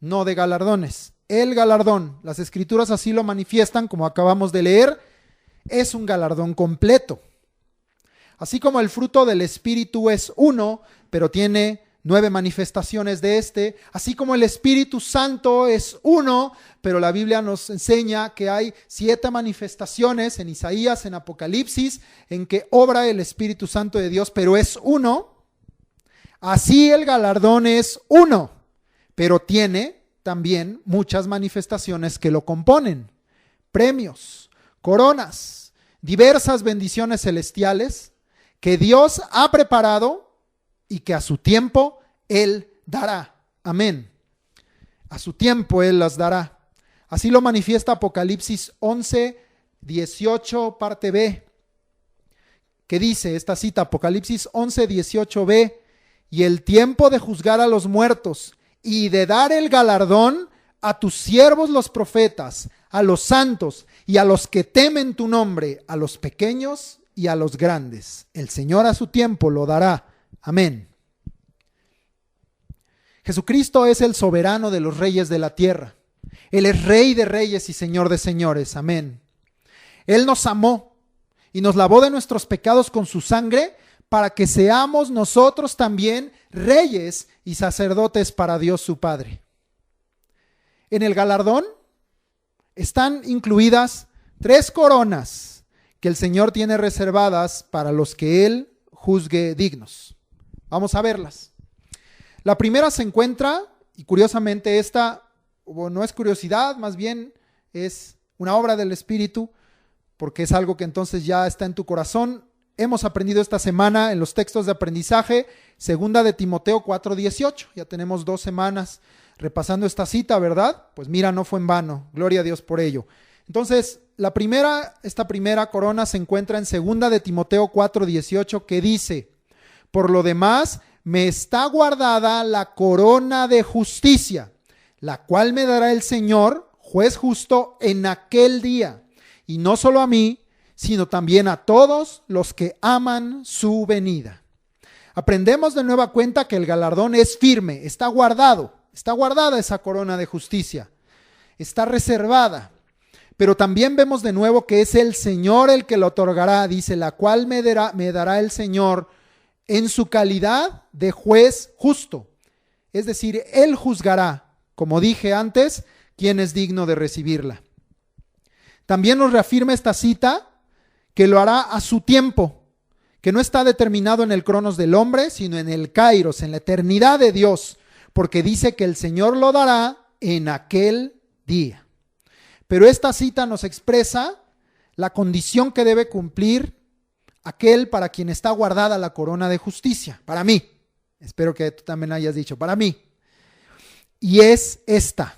no de galardones. El galardón, las escrituras así lo manifiestan, como acabamos de leer, es un galardón completo. Así como el fruto del Espíritu es uno, pero tiene 9 manifestaciones de este, así como el Espíritu Santo es uno, pero la Biblia nos enseña que hay 7 manifestaciones en Isaías, en Apocalipsis, en que obra el Espíritu Santo de Dios, pero es uno. Así el galardón es uno, pero tiene también muchas manifestaciones que lo componen: premios, coronas, diversas bendiciones celestiales que Dios ha preparado y que a su tiempo Él dará. Amén. A su tiempo Él las dará. Así lo manifiesta Apocalipsis 11, 18, parte B, que dice esta cita, Apocalipsis 11, 18b: y el tiempo de juzgar a los muertos y de dar el galardón a tus siervos los profetas, a los santos y a los que temen tu nombre, a los pequeños y a los grandes. El Señor a su tiempo lo dará. Amén. Jesucristo es el soberano de los reyes de la tierra. Él es Rey de reyes y Señor de señores. Amén. Él nos amó y nos lavó de nuestros pecados con su sangre para que seamos nosotros también reyes y sacerdotes para Dios su Padre. En el galardón están incluidas 3 coronas que el Señor tiene reservadas para los que Él juzgue dignos. Vamos a verlas. La primera se encuentra, y curiosamente esta, no es curiosidad, más bien es una obra del Espíritu, porque es algo que entonces ya está en tu corazón. Hemos aprendido esta semana en los textos de aprendizaje, 2 de Timoteo 4:18. Ya tenemos 2 semanas repasando esta cita, ¿verdad? Pues mira, no fue en vano. Gloria a Dios por ello. Entonces, esta primera corona se encuentra en 2 de Timoteo 4:18, que dice: por lo demás, me está guardada la corona de justicia, la cual me dará el Señor, juez justo, en aquel día. Y no solo a mí, sino también a todos los que aman su venida. Aprendemos de nueva cuenta que el galardón es firme, está guardada esa corona de justicia, está reservada. Pero también vemos de nuevo que es el Señor el que lo otorgará, dice, la cual me dará el Señor en su calidad de juez justo. Es decir, Él juzgará, como dije antes, quién es digno de recibirla. También nos reafirma esta cita que lo hará a su tiempo, que no está determinado en el cronos del hombre, sino en el kairos, en la eternidad de Dios, porque dice que el Señor lo dará en aquel día. Pero esta cita nos expresa la condición que debe cumplir aquel para quien está guardada la corona de justicia. Para mí, espero que tú también hayas dicho, para mí. Y es esta: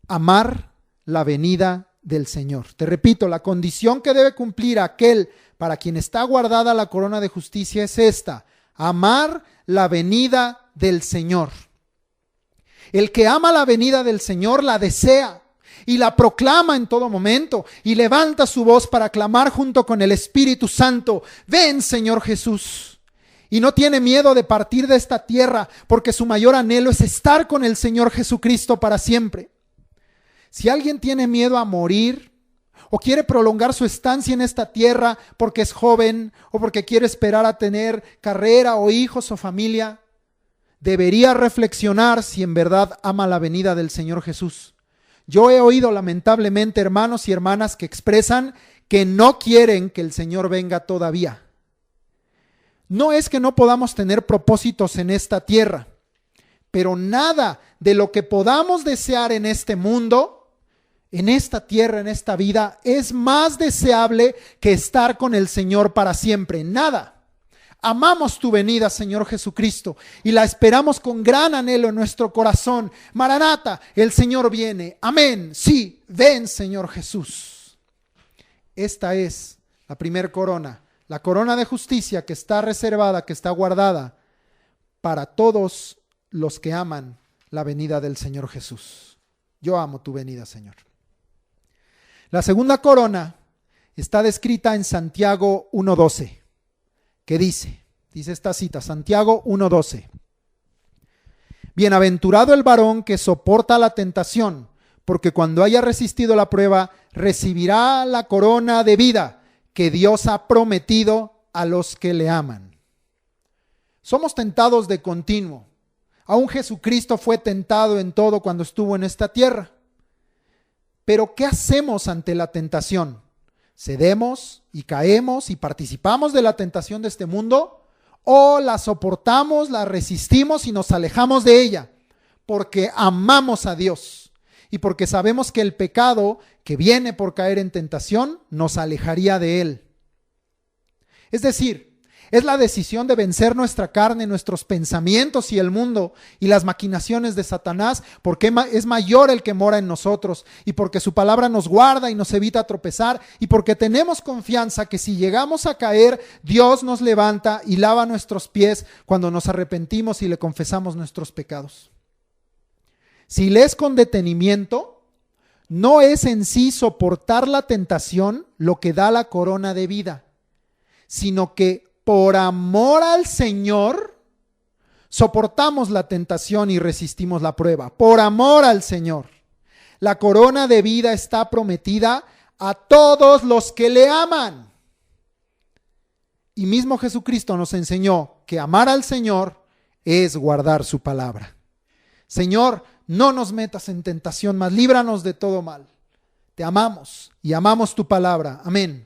amar la venida del Señor. Te repito, la condición que debe cumplir aquel para quien está guardada la corona de justicia es esta: amar la venida del Señor. El que ama la venida del Señor la desea y la proclama en todo momento y levanta su voz para clamar junto con el Espíritu Santo: ven, Señor Jesús. Y no tiene miedo de partir de esta tierra, porque su mayor anhelo es estar con el Señor Jesucristo para siempre. Si alguien tiene miedo a morir o quiere prolongar su estancia en esta tierra porque es joven o porque quiere esperar a tener carrera o hijos o familia, debería reflexionar si en verdad ama la venida del Señor Jesús. Yo he oído lamentablemente hermanos y hermanas que expresan que no quieren que el Señor venga todavía. No es que no podamos tener propósitos en esta tierra, pero nada de lo que podamos desear en este mundo, en esta tierra, en esta vida, es más deseable que estar con el Señor para siempre. Nada. Amamos tu venida, Señor Jesucristo, y la esperamos con gran anhelo en nuestro corazón. Maranata, el Señor viene. Amén. Sí, ven, Señor Jesús. Esta es la primer corona, la corona de justicia que está reservada, que está guardada para todos los que aman la venida del Señor Jesús. Yo amo tu venida, Señor. La segunda corona está descrita en Santiago 1:12. ¿Qué dice? Dice esta cita, Santiago 1:12. Bienaventurado el varón que soporta la tentación, porque cuando haya resistido la prueba, recibirá la corona de vida que Dios ha prometido a los que le aman. Somos tentados de continuo. Aún Jesucristo fue tentado en todo cuando estuvo en esta tierra. Pero ¿qué hacemos ante la tentación? ¿Cedemos y caemos y participamos de la tentación de este mundo? ¿O la soportamos, la resistimos y nos alejamos de ella? Porque amamos a Dios y porque sabemos que el pecado que viene por caer en tentación nos alejaría de Él. Es decir, es la decisión de vencer nuestra carne, nuestros pensamientos y el mundo y las maquinaciones de Satanás, porque es mayor el que mora en nosotros y porque su palabra nos guarda y nos evita tropezar y porque tenemos confianza que si llegamos a caer, Dios nos levanta y lava nuestros pies cuando nos arrepentimos y le confesamos nuestros pecados. Si lees con detenimiento, no es en sí soportar la tentación lo que da la corona de vida, sino que por amor al Señor, soportamos la tentación y resistimos la prueba. Por amor al Señor. La corona de vida está prometida a todos los que le aman. Y mismo Jesucristo nos enseñó que amar al Señor es guardar su palabra. Señor, no nos metas en tentación, mas líbranos de todo mal. Te amamos y amamos tu palabra. Amén.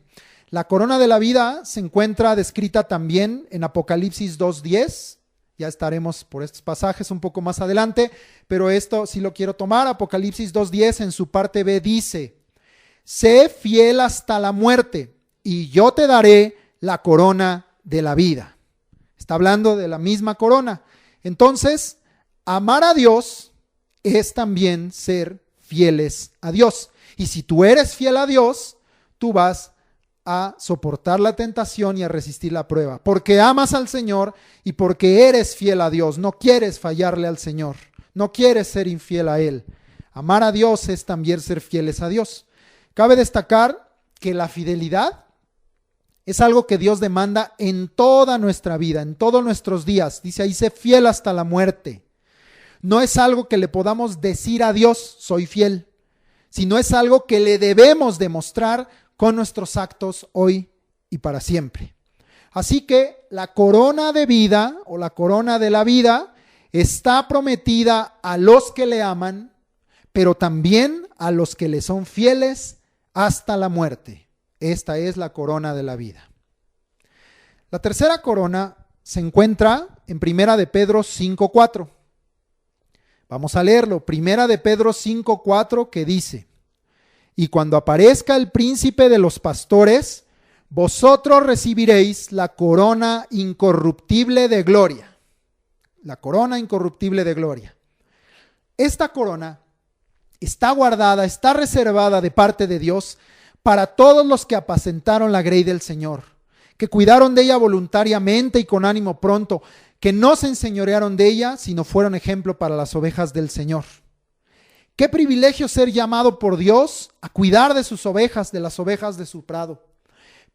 La corona de la vida se encuentra descrita también en Apocalipsis 2:10. Ya estaremos por estos pasajes un poco más adelante, pero esto sí lo quiero tomar. Apocalipsis 2:10 en su parte B dice: sé fiel hasta la muerte y yo te daré la corona de la vida. Está hablando de la misma corona. Entonces, amar a Dios es también ser fieles a Dios. Y si tú eres fiel a Dios, tú vas a soportar la tentación y a resistir la prueba, porque amas al Señor y porque eres fiel a Dios. No quieres fallarle al Señor, no quieres ser infiel a Él. Amar a Dios es también ser fieles a Dios. Cabe destacar que la fidelidad es algo que Dios demanda en toda nuestra vida, en todos nuestros días. Dice ahí, sé fiel hasta la muerte. No es algo que le podamos decir a Dios, soy fiel, sino es algo que le debemos demostrar con nuestros actos hoy y para siempre. Así que la corona de vida o la corona de la vida está prometida a los que le aman, pero también a los que le son fieles hasta la muerte. Esta es la corona de la vida. La tercera corona se encuentra en Primera de Pedro 5:4. Vamos a leerlo. Primera de Pedro 5:4 que dice: y cuando aparezca el príncipe de los pastores, vosotros recibiréis la corona incorruptible de gloria. La corona incorruptible de gloria. Esta corona está guardada, está reservada de parte de Dios para todos los que apacentaron la grey del Señor, que cuidaron de ella voluntariamente y con ánimo pronto, que no se enseñorearon de ella, sino fueron ejemplo para las ovejas del Señor. Qué privilegio ser llamado por Dios a cuidar de sus ovejas, de las ovejas de su prado.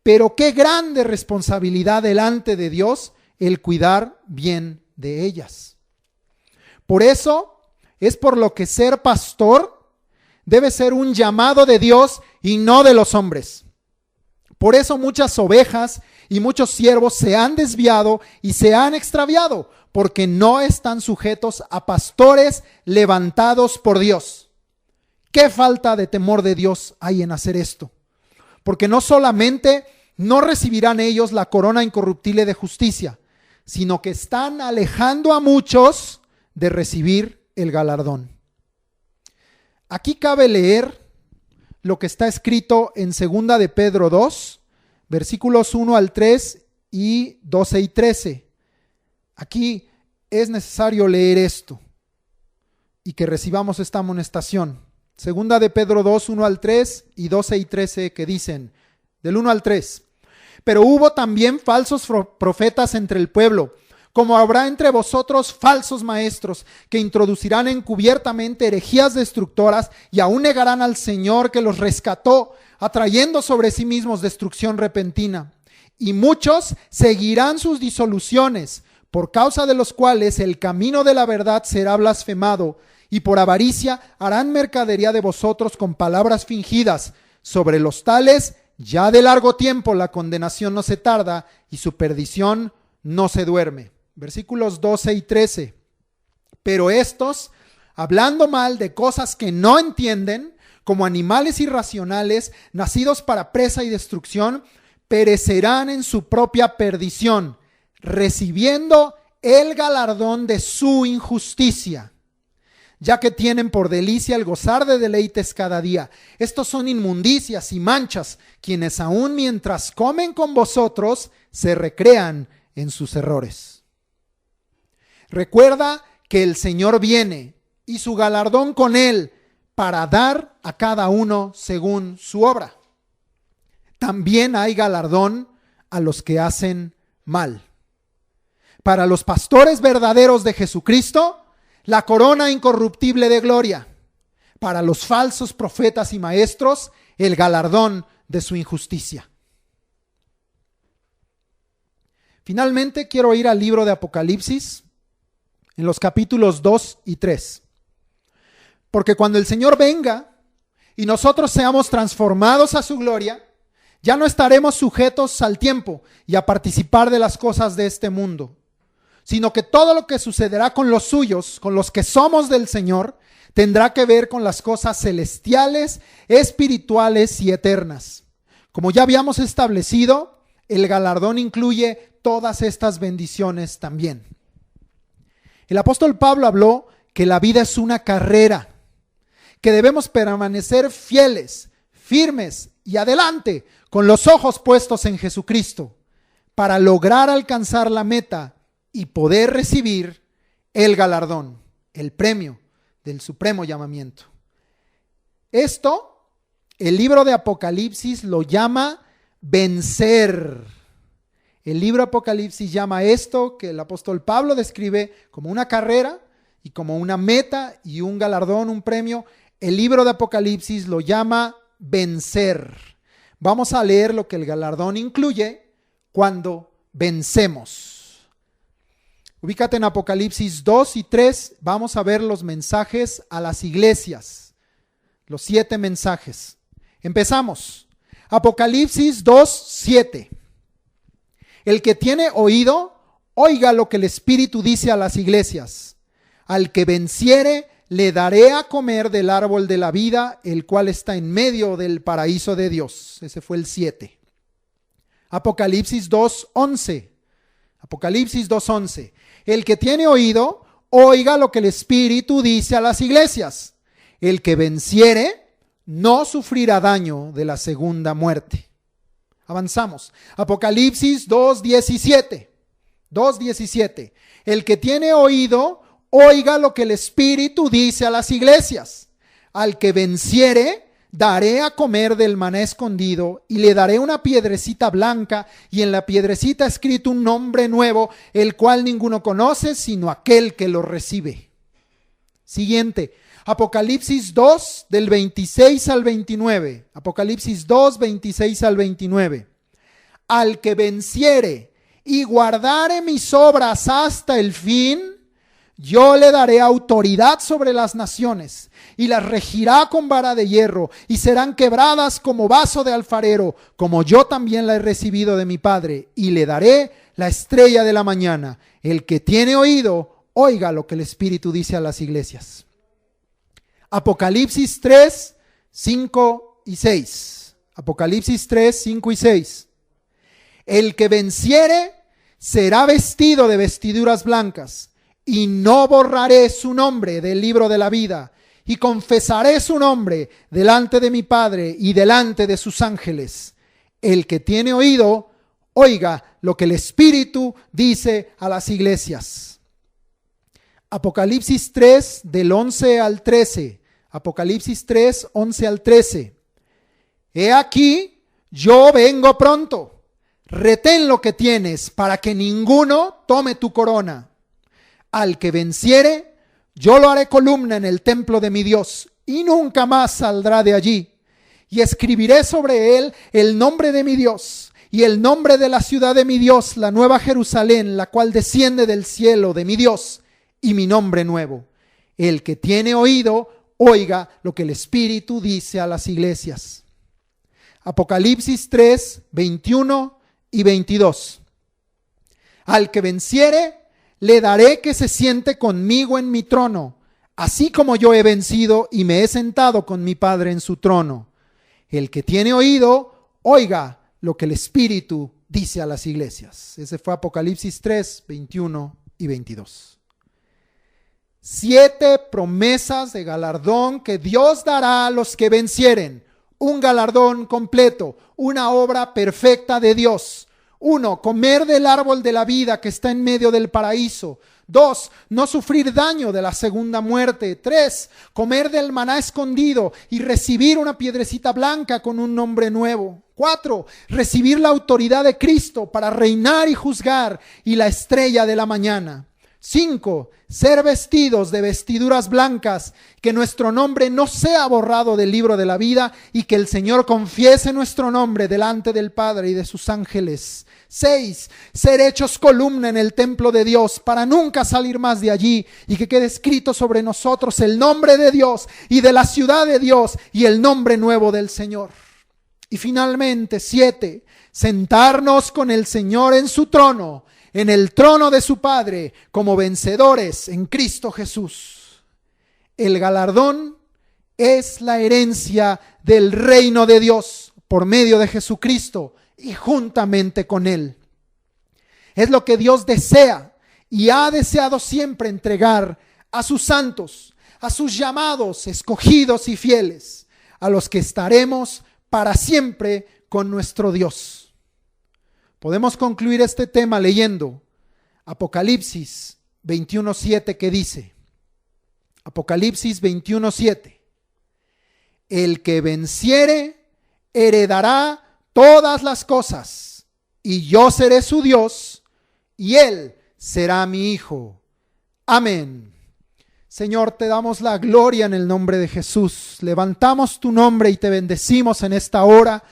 Pero qué grande responsabilidad delante de Dios el cuidar bien de ellas. Por eso es por lo que ser pastor debe ser un llamado de Dios y no de los hombres. Por eso muchas ovejas y muchos siervos se han desviado y se han extraviado, porque no están sujetos a pastores levantados por Dios. ¿Qué falta de temor de Dios hay en hacer esto? Porque no solamente no recibirán ellos la corona incorruptible de justicia, sino que están alejando a muchos de recibir el galardón. Aquí cabe leer lo que está escrito en 2 de Pedro 2, versículos 1 al 3 y 12 y 13. Aquí es necesario leer esto y que recibamos esta amonestación. 2 de Pedro 2, 1 al 3 y 12 y 13, que dicen, del 1 al 3. Pero hubo también falsos profetas entre el pueblo, como habrá entre vosotros falsos maestros, que introducirán encubiertamente herejías destructoras y aún negarán al Señor que los rescató, atrayendo sobre sí mismos destrucción repentina. Y muchos seguirán sus disoluciones, por causa de los cuales el camino de la verdad será blasfemado, y por avaricia harán mercadería de vosotros con palabras fingidas. Sobre los tales, ya de largo tiempo la condenación no se tarda, y su perdición no se duerme. Versículos 12 y 13. Pero estos, hablando mal de cosas que no entienden, como animales irracionales, nacidos para presa y destrucción, perecerán en su propia perdición, recibiendo el galardón de su injusticia, ya que tienen por delicia el gozar de deleites cada día. Estos son inmundicias y manchas, quienes aún mientras comen con vosotros, se recrean en sus errores. Recuerda que el Señor viene y su galardón con él para dar a cada uno según su obra. También hay galardón a los que hacen mal. Para los pastores verdaderos de Jesucristo, la corona incorruptible de gloria. Para los falsos profetas y maestros, el galardón de su injusticia. Finalmente, quiero ir al libro de Apocalipsis, en los capítulos 2 y 3. Porque cuando el Señor venga y nosotros seamos transformados a su gloria, ya no estaremos sujetos al tiempo y a participar de las cosas de este mundo, sino que todo lo que sucederá con los suyos, con los que somos del Señor, tendrá que ver con las cosas celestiales, espirituales y eternas. Como ya habíamos establecido, el galardón incluye todas estas bendiciones también. El apóstol Pablo habló que la vida es una carrera, que debemos permanecer fieles, firmes y adelante, con los ojos puestos en Jesucristo, para lograr alcanzar la meta y poder recibir el galardón, el premio del supremo llamamiento. Esto, el libro de Apocalipsis lo llama vencer. El libro de Apocalipsis llama esto que el apóstol Pablo describe como una carrera y como una meta y un galardón, un premio. El libro de Apocalipsis lo llama vencer. Vamos a leer lo que el galardón incluye cuando vencemos. Ubícate en Apocalipsis 2 y 3. Vamos a ver los mensajes a las iglesias. Los 7 mensajes. Empezamos. Apocalipsis 2, 7. El que tiene oído, oiga lo que el Espíritu dice a las iglesias. Al que venciere, le daré a comer del árbol de la vida, el cual está en medio del paraíso de Dios. Ese fue el 7. Apocalipsis 2:11. Apocalipsis 2:11. El que tiene oído, oiga lo que el Espíritu dice a las iglesias. El que venciere, no sufrirá daño de la segunda muerte. Avanzamos. Apocalipsis 2:17. 2:17. El que tiene oído, oiga lo que el Espíritu dice a las iglesias. Al que venciere, daré a comer del maná escondido y le daré una piedrecita blanca y en la piedrecita escrito un nombre nuevo, el cual ninguno conoce sino aquel que lo recibe. Siguiente. Apocalipsis 2 del 26 al 29. Apocalipsis 2, 26 al 29. Al que venciere y guardare mis obras hasta el fin, Yo le daré autoridad sobre las naciones y las regirá con vara de hierro y serán quebradas como vaso de alfarero, como yo también la he recibido de mi Padre, y le daré la estrella de la mañana. El que tiene oído, oiga lo que el Espíritu dice a las iglesias. Apocalipsis 3, 5 y 6. Apocalipsis 3, 5 y 6. El que venciere será vestido de vestiduras blancas, y no borraré su nombre del libro de la vida, y confesaré su nombre delante de mi Padre y delante de sus ángeles. El que tiene oído, oiga lo que el Espíritu dice a las iglesias. Apocalipsis 3, del 11 al 13. Apocalipsis 3, 11 al 13. He aquí, yo vengo pronto. Retén lo que tienes para que ninguno tome tu corona. Al que venciere, yo lo haré columna en el templo de mi Dios, y nunca más saldrá de allí. Y escribiré sobre él el nombre de mi Dios, y el nombre de la ciudad de mi Dios, la nueva Jerusalén, la cual desciende del cielo de mi Dios, y mi nombre nuevo. El que tiene oído, oiga lo que el Espíritu dice a las iglesias. Apocalipsis 3, 21 y 22. Al que venciere, le daré que se siente conmigo en mi trono, así como yo he vencido y me he sentado con mi Padre en su trono. El que tiene oído, oiga lo que el Espíritu dice a las iglesias. Ese fue Apocalipsis 3, 21 y 22. 7 promesas de galardón que Dios dará a los que vencieren. Un galardón completo, una obra perfecta de Dios. 1. Comer del árbol de la vida que está en medio del paraíso. 2. No sufrir daño de la segunda muerte. 3. Comer del maná escondido y recibir una piedrecita blanca con un nombre nuevo. 4. Recibir la autoridad de Cristo para reinar y juzgar y la estrella de la mañana. 5. Ser vestidos de vestiduras blancas, que nuestro nombre no sea borrado del libro de la vida y que el Señor confiese nuestro nombre delante del Padre y de sus ángeles. 6. Ser hechos columna en el templo de Dios para nunca salir más de allí y que quede escrito sobre nosotros el nombre de Dios y de la ciudad de Dios y el nombre nuevo del Señor. Y finalmente, 7. Sentarnos con el Señor en su trono, en el trono de su Padre, como vencedores en Cristo Jesús. El galardón es la herencia del reino de Dios por medio de Jesucristo y juntamente con Él. Es lo que Dios desea y ha deseado siempre entregar a sus santos, a sus llamados, escogidos y fieles, a los que estaremos para siempre con nuestro Dios. Podemos concluir este tema leyendo Apocalipsis 21:7, que dice, Apocalipsis 21:7, el que venciere heredará todas las cosas, y yo seré su Dios, y él será mi hijo. Amén. Señor, te damos la gloria en el nombre de Jesús. Levantamos tu nombre y te bendecimos en esta hora,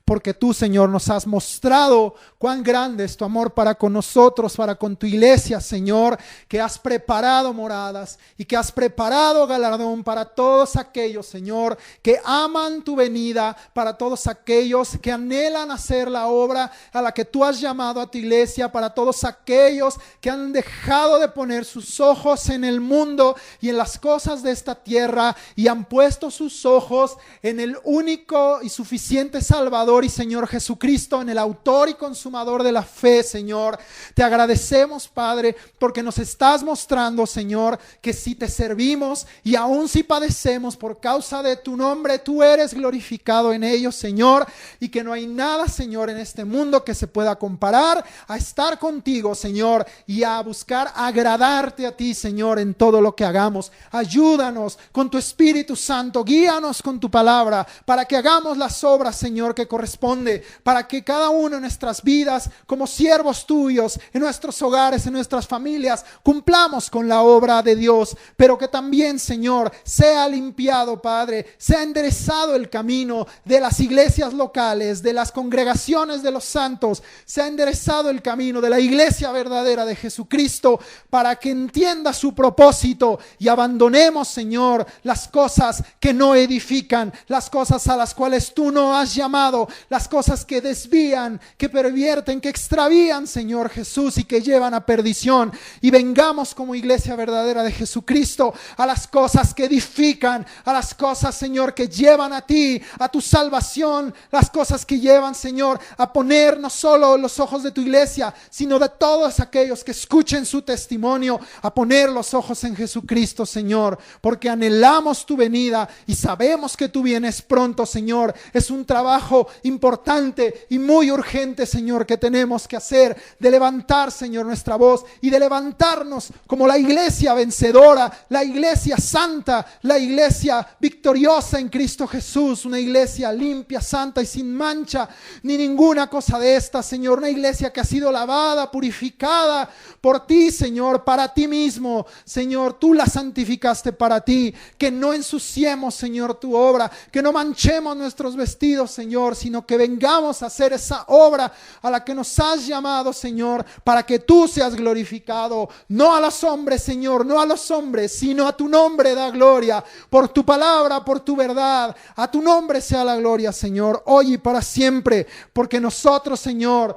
porque tú, Señor, nos has mostrado cuán grande es tu amor para con nosotros, para con tu iglesia, Señor, que has preparado moradas y que has preparado galardón para todos aquellos, Señor, que aman tu venida, para todos aquellos que anhelan hacer la obra a la que tú has llamado a tu iglesia, para todos aquellos que han dejado de poner sus ojos en el mundo y en las cosas de esta tierra y han puesto sus ojos en el único y suficiente Salvador y Señor Jesucristo, en el autor y consumador de la fe, Señor. Te agradecemos, Padre, porque nos estás mostrando, Señor, que si te servimos y aun si padecemos por causa de tu nombre, tú eres glorificado en ellos, Señor, y que no hay nada, Señor, en este mundo que se pueda comparar a estar contigo, Señor, y a buscar agradarte a ti, Señor, en todo lo que hagamos. Ayúdanos con tu Espíritu Santo, guíanos con tu palabra para que hagamos las obras, Señor, que corresponden corresponde, para que cada uno en nuestras vidas, como siervos tuyos, en nuestros hogares, en nuestras familias, cumplamos con la obra de Dios, pero que también, Señor, sea limpiado, Padre, sea enderezado el camino de las iglesias locales, de las congregaciones de los santos, sea enderezado el camino de la iglesia verdadera de Jesucristo, para que entienda su propósito y abandonemos, Señor, las cosas que no edifican, las cosas a las cuales tú no has llamado, las cosas que desvían, que pervierten, que extravían, Señor Jesús, y que llevan a perdición. Y vengamos como iglesia verdadera de Jesucristo a las cosas que edifican, a las cosas, Señor, que llevan a ti, a tu salvación, las cosas que llevan, Señor, a poner no solo los ojos de tu iglesia, sino de todos aquellos que escuchen su testimonio, a poner los ojos en Jesucristo, Señor, porque anhelamos tu venida y sabemos que tú vienes pronto, Señor. Es un trabajo importante y muy urgente, Señor, que tenemos que hacer, de levantar, Señor, nuestra voz y de levantarnos como la iglesia vencedora, la iglesia santa, la iglesia victoriosa en Cristo Jesús, una iglesia limpia, santa y sin mancha, ni ninguna cosa de esta, Señor, una iglesia que ha sido lavada, purificada por ti, Señor, para ti mismo, Señor, tú la santificaste para ti, que no ensuciemos, Señor, tu obra, que no manchemos nuestros vestidos, Señor, sino que vengamos a hacer esa obra a la que nos has llamado, Señor, para que tú seas glorificado, no a los hombres, Señor, no a los hombres, sino a tu nombre da gloria, por tu palabra, por tu verdad, a tu nombre sea la gloria, Señor, hoy y para siempre, porque nosotros, Señor,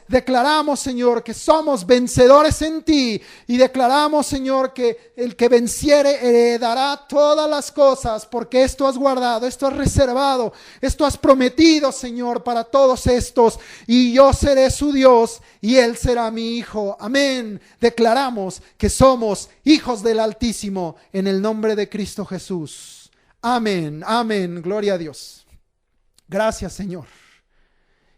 declaramos, Señor, que somos vencedores en ti, y declaramos, Señor, que el que venciere heredará todas las cosas, porque esto has guardado, esto has reservado, esto has prometido, Señor, para todos estos, y yo seré su Dios y él será mi hijo. Amén. Declaramos que somos hijos del Altísimo en el nombre de Cristo Jesús. Amén, amén, gloria a Dios. Gracias, Señor.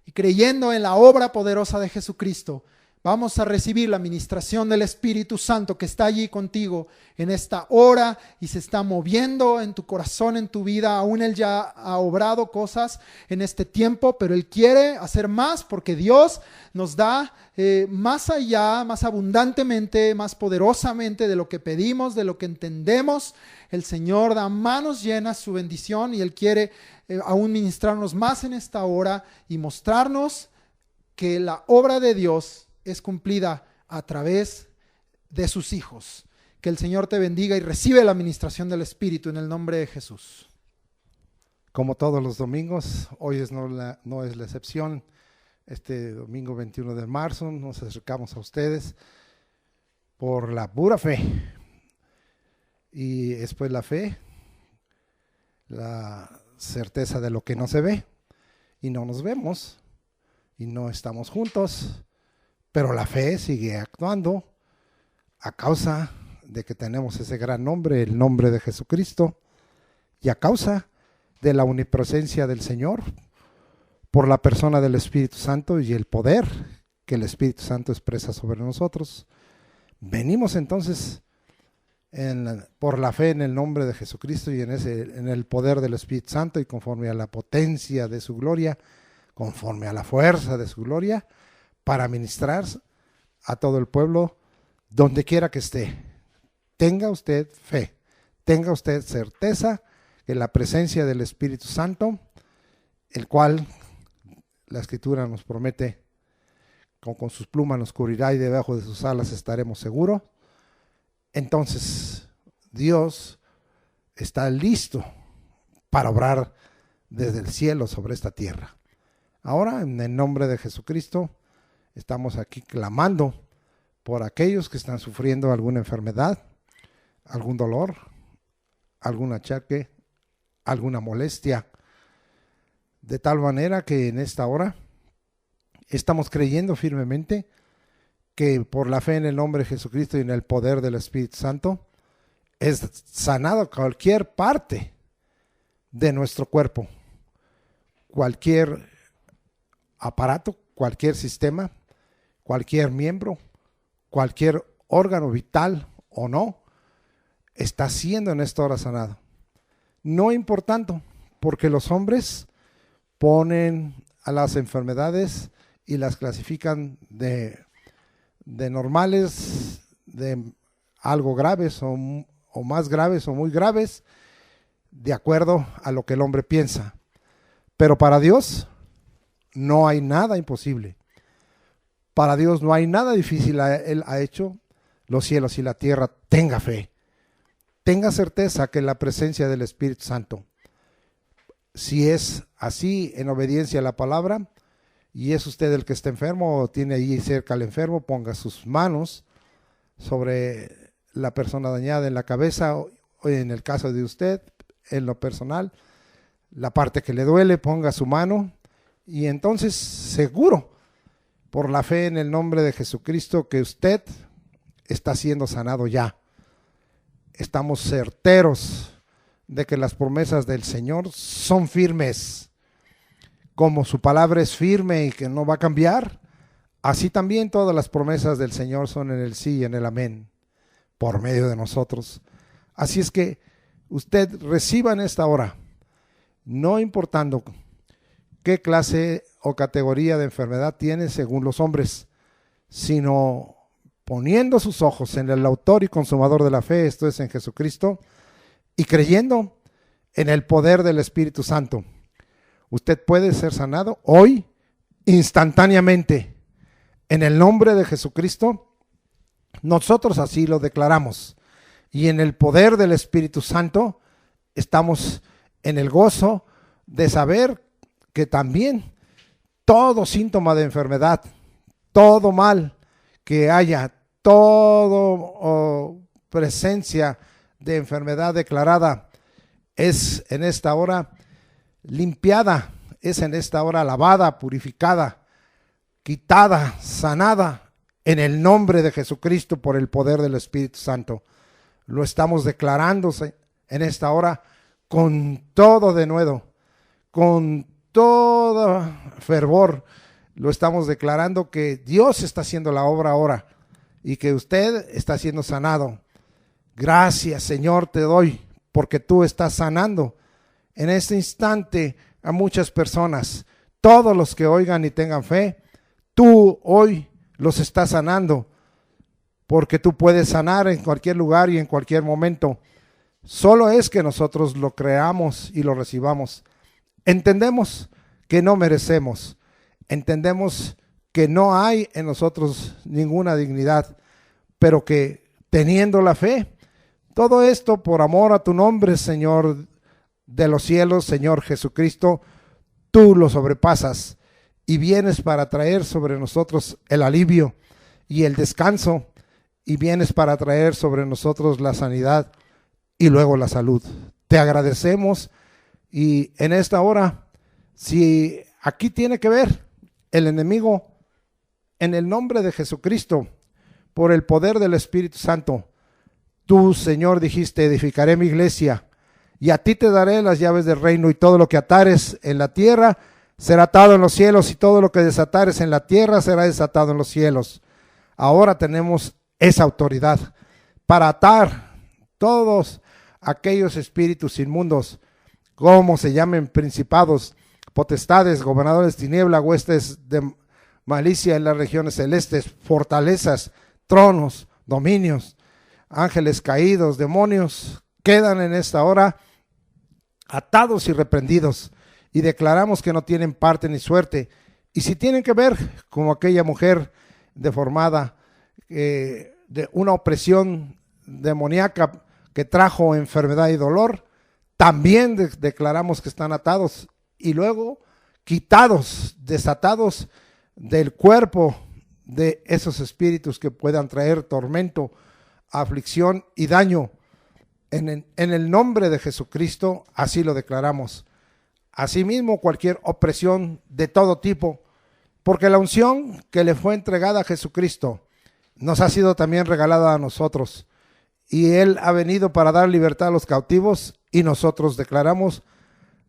Y creyendo en la obra poderosa de Jesucristo, vamos a recibir la ministración del Espíritu Santo que está allí contigo en esta hora y se está moviendo en tu corazón, en tu vida. Aún Él ya ha obrado cosas en este tiempo, pero Él quiere hacer más porque Dios nos da más allá, más abundantemente, más poderosamente de lo que pedimos, de lo que entendemos. El Señor da manos llenas su bendición y Él quiere aún ministrarnos más en esta hora y mostrarnos que la obra de Dios es cumplida a través de sus hijos. Que el Señor te bendiga y recibe la administración del Espíritu en el nombre de Jesús. Como todos los domingos, hoy no es la excepción. Este domingo 21 de marzo nos acercamos a ustedes por la pura fe. Y después la fe, la certeza de lo que no se ve. Y no nos vemos y no estamos juntos. Pero la fe sigue actuando a causa de que tenemos ese gran nombre, el nombre de Jesucristo, y a causa de la omnipresencia del Señor, por la persona del Espíritu Santo y el poder que el Espíritu Santo expresa sobre nosotros. Venimos entonces por la fe en el nombre de Jesucristo y en el poder del Espíritu Santo y conforme a la potencia de su gloria, conforme a la fuerza de su gloria, para ministrar a todo el pueblo donde quiera que esté. Tenga usted fe, tenga usted certeza que la presencia del Espíritu Santo, el cual la Escritura nos promete, con sus plumas nos cubrirá y debajo de sus alas estaremos seguros. Entonces Dios está listo para obrar desde el cielo sobre esta tierra. Ahora, en el nombre de Jesucristo, estamos aquí clamando por aquellos que están sufriendo alguna enfermedad, algún dolor, algún achaque, alguna molestia, de tal manera que en esta hora estamos creyendo firmemente que por la fe en el nombre de Jesucristo y en el poder del Espíritu Santo es sanado cualquier parte de nuestro cuerpo, cualquier aparato, cualquier sistema, cualquier miembro, cualquier órgano vital o no, está siendo en esta hora sanado. No importando, porque los hombres ponen a las enfermedades y las clasifican de normales, de algo graves o más graves o muy graves, de acuerdo a lo que el hombre piensa. Pero para Dios no hay nada imposible. Para Dios no hay nada difícil. Él ha hecho los cielos y la tierra. Tenga fe. Tenga certeza que en la presencia del Espíritu Santo, si es así, en obediencia a la palabra, y es usted el que está enfermo o tiene ahí cerca al enfermo, ponga sus manos sobre la persona dañada en la cabeza, o en el caso de usted, en lo personal, la parte que le duele, ponga su mano, y entonces seguro, por la fe en el nombre de Jesucristo, que usted está siendo sanado ya. Estamos certeros de que las promesas del Señor son firmes. Como su palabra es firme y que no va a cambiar, así también todas las promesas del Señor son en el sí y en el amén, por medio de nosotros. Así es que usted reciba en esta hora, no importando qué clase o categoría de enfermedad tiene según los hombres, sino poniendo sus ojos en el autor y consumador de la fe, esto es en Jesucristo, y creyendo en el poder del Espíritu Santo. Usted puede ser sanado hoy, instantáneamente, en el nombre de Jesucristo. Nosotros así lo declaramos. Y en el poder del Espíritu Santo estamos en el gozo de saber que también todo síntoma de enfermedad, todo mal que haya, todo presencia de enfermedad declarada es en esta hora limpiada, es en esta hora lavada, purificada, quitada, sanada en el nombre de Jesucristo por el poder del Espíritu Santo. Lo estamos declarando en esta hora con todo denuedo, con todo fervor. Lo estamos declarando que Dios está haciendo la obra ahora y que usted está siendo sanado. Gracias, Señor, te doy porque tú estás sanando en este instante a muchas personas. Todos los que oigan y tengan fe, tú hoy los estás sanando, porque tú puedes sanar en cualquier lugar y en cualquier momento. Solo es que nosotros lo creamos y lo recibamos. Entendemos que no merecemos. Entendemos que no hay en nosotros ninguna dignidad, pero que teniendo la fe, todo esto por amor a tu nombre, Señor de los cielos, Señor Jesucristo, tú lo sobrepasas y vienes para traer sobre nosotros el alivio y el descanso, y vienes para traer sobre nosotros la sanidad y luego la salud. Te agradecemos, y en esta hora, si aquí tiene que ver el enemigo, en el nombre de Jesucristo, por el poder del Espíritu Santo, tú, Señor, dijiste: edificaré mi iglesia, y a ti te daré las llaves del reino, y todo lo que atares en la tierra será atado en los cielos, y todo lo que desatares en la tierra será desatado en los cielos. Ahora tenemos esa autoridad para atar todos aquellos espíritus inmundos, como se llamen, principados, potestades, gobernadores de tiniebla, huestes de malicia en las regiones celestes, fortalezas, tronos, dominios, ángeles caídos, demonios, quedan en esta hora atados y reprendidos, y declaramos que no tienen parte ni suerte. Y si tienen que ver como aquella mujer deformada, de una opresión demoníaca que trajo enfermedad y dolor, también declaramos que están atados y luego quitados, desatados del cuerpo de esos espíritus que puedan traer tormento, aflicción y daño. En el nombre de Jesucristo así lo declaramos. Asimismo, cualquier opresión de todo tipo, porque la unción que le fue entregada a Jesucristo nos ha sido también regalada a nosotros, y Él ha venido para dar libertad a los cautivos, y nosotros declaramos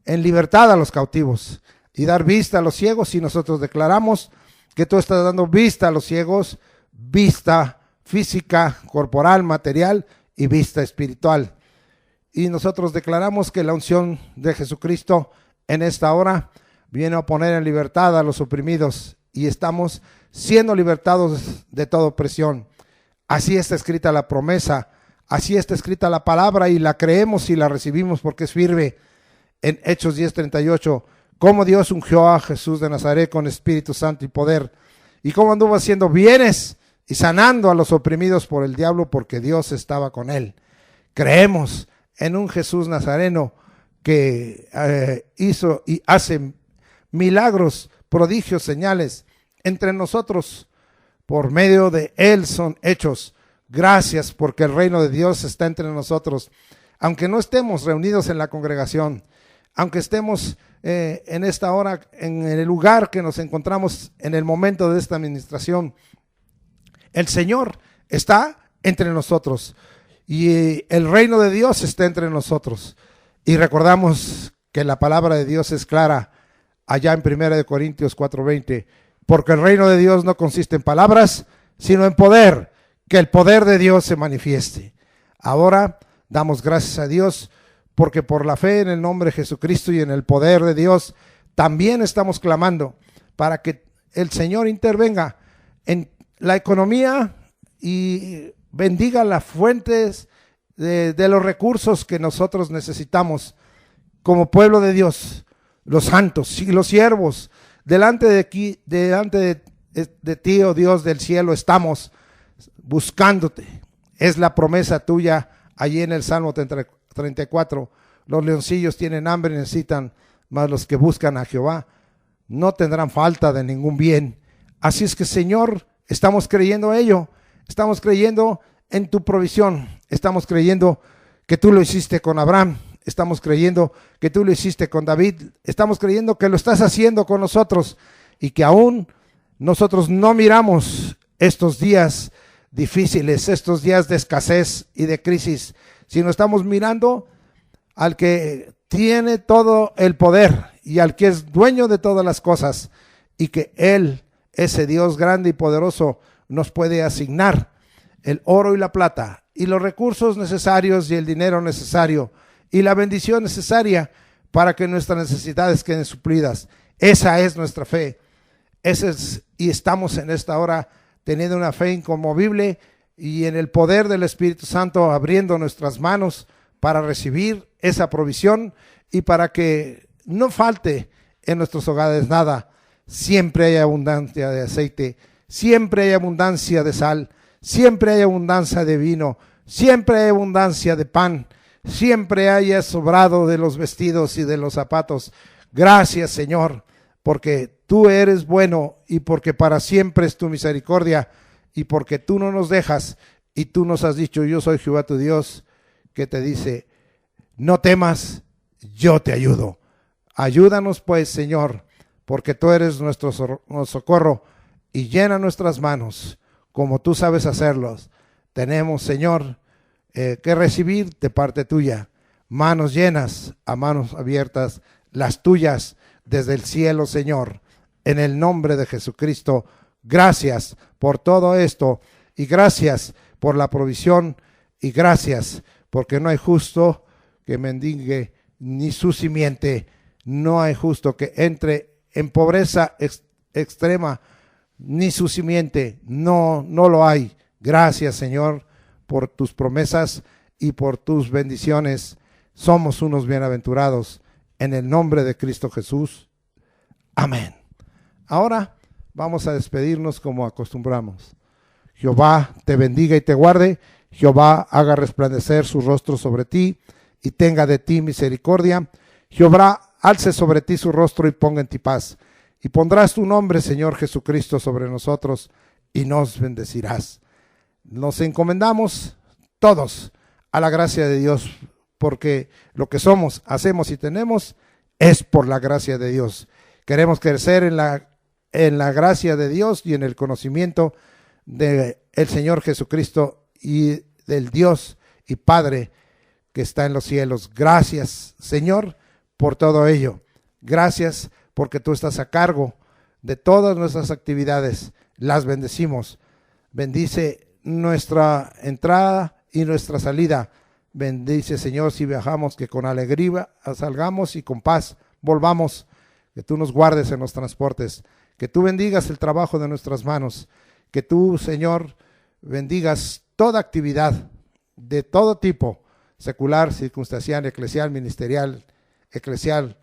en libertad a los cautivos, y dar vista a los ciegos, y nosotros declaramos que tú estás dando vista a los ciegos, vista física, corporal, material y vista espiritual. Y nosotros declaramos que la unción de Jesucristo en esta hora vino a poner en libertad a los oprimidos y estamos siendo libertados de toda opresión. Así está escrita la promesa, así está escrita la palabra y la creemos y la recibimos porque es firme. En Hechos 10:38, cómo Dios ungió a Jesús de Nazaret con Espíritu Santo y poder, y cómo anduvo haciendo bienes y sanando a los oprimidos por el diablo, porque Dios estaba con él. Creemos en un Jesús nazareno que hizo y hace milagros, prodigios, señales entre nosotros. Por medio de él son hechos. Gracias porque el reino de Dios está entre nosotros. Aunque no estemos reunidos en la congregación, aunque estemos en esta hora en el lugar que nos encontramos en el momento de esta administración, el Señor está entre nosotros y el reino de Dios está entre nosotros. Y recordamos que la palabra de Dios es clara allá en 1 Corintios 4:20, porque el reino de Dios no consiste en palabras, sino en poder, que el poder de Dios se manifieste. Ahora damos gracias a Dios porque por la fe en el nombre de Jesucristo y en el poder de Dios, también estamos clamando para que el Señor intervenga en la economía y bendiga las fuentes de los recursos que nosotros necesitamos como pueblo de Dios, los santos y los siervos. Delante de ti, oh Dios del cielo, estamos buscándote. Es la promesa tuya allí en el Salmo 34. Los leoncillos tienen hambre y necesitan, mas los que buscan a Jehová no tendrán falta de ningún bien. Así es que, Señor, estamos creyendo ello. Estamos creyendo en tu provisión. Estamos creyendo que tú lo hiciste con Abraham. Estamos creyendo que tú lo hiciste con David. Estamos creyendo que lo estás haciendo con nosotros y que aún nosotros no miramos estos días difíciles, estos días de escasez y de crisis, sino estamos mirando al que tiene todo el poder y al que es dueño de todas las cosas, y que Él, ese Dios grande y poderoso, nos puede asignar el oro y la plata y los recursos necesarios y el dinero necesario y la bendición necesaria para que nuestras necesidades queden suplidas. Esa es nuestra fe. Y estamos en esta hora teniendo una fe inconmovible y en el poder del Espíritu Santo, abriendo nuestras manos para recibir esa provisión y para que no falte en nuestros hogares nada. Siempre hay abundancia de aceite, siempre hay abundancia de sal, siempre hay abundancia de vino, siempre hay abundancia de pan, siempre haya sobrado de los vestidos y de los zapatos. Gracias, Señor, porque tú eres bueno y porque para siempre es tu misericordia y porque tú no nos dejas y tú nos has dicho: yo soy Jehová tu Dios, que te dice: no temas, yo te ayudo. Ayúdanos pues, Señor, porque tú eres nuestro socorro, y llena nuestras manos como tú sabes hacerlos. Tenemos, Señor, que recibir de parte tuya manos llenas a manos abiertas, las tuyas desde el cielo, Señor, en el nombre de Jesucristo. Gracias por todo esto y gracias por la provisión y gracias porque no hay justo que mendigue ni su simiente, no hay justo que entre en pobreza extrema, ni su simiente, no lo hay. Gracias, Señor, por tus promesas y por tus bendiciones. Somos unos bienaventurados en el nombre de Cristo Jesús. Amén. Ahora vamos a despedirnos como acostumbramos. Jehová te bendiga y te guarde. Jehová haga resplandecer su rostro sobre ti y tenga de ti misericordia. Jehová alce sobre ti su rostro y ponga en ti paz. Y pondrás tu nombre, Señor Jesucristo, sobre nosotros y nos bendecirás. Nos encomendamos todos a la gracia de Dios, porque lo que somos, hacemos y tenemos es por la gracia de Dios. Queremos crecer en la gracia de Dios y en el conocimiento del Señor Jesucristo y del Dios y Padre que está en los cielos. Gracias, Señor, por todo ello. Gracias porque tú estás a cargo de todas nuestras actividades. Las bendecimos. Bendice nuestra entrada y nuestra salida. Bendice, Señor, si viajamos, que con alegría salgamos y con paz volvamos. que tú nos guardes en los transportes, que tú bendigas el trabajo de nuestras manos, que tú, Señor, bendigas toda actividad de todo tipo, secular, circunstancial, eclesial, ministerial, eclesial,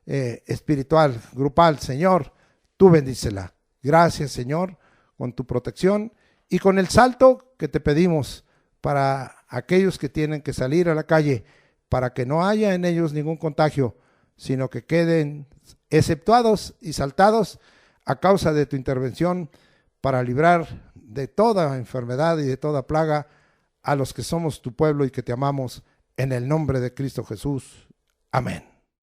espiritual, grupal. Señor, tú bendícela. Gracias, Señor, con tu protección y con el salto que te pedimos para aquellos que tienen que salir a la calle, para que no haya en ellos ningún contagio, sino que queden exceptuados y saltados a causa de tu intervención para librar de toda enfermedad y de toda plaga a los que somos tu pueblo y que te amamos, en el nombre de Cristo Jesús. Amén.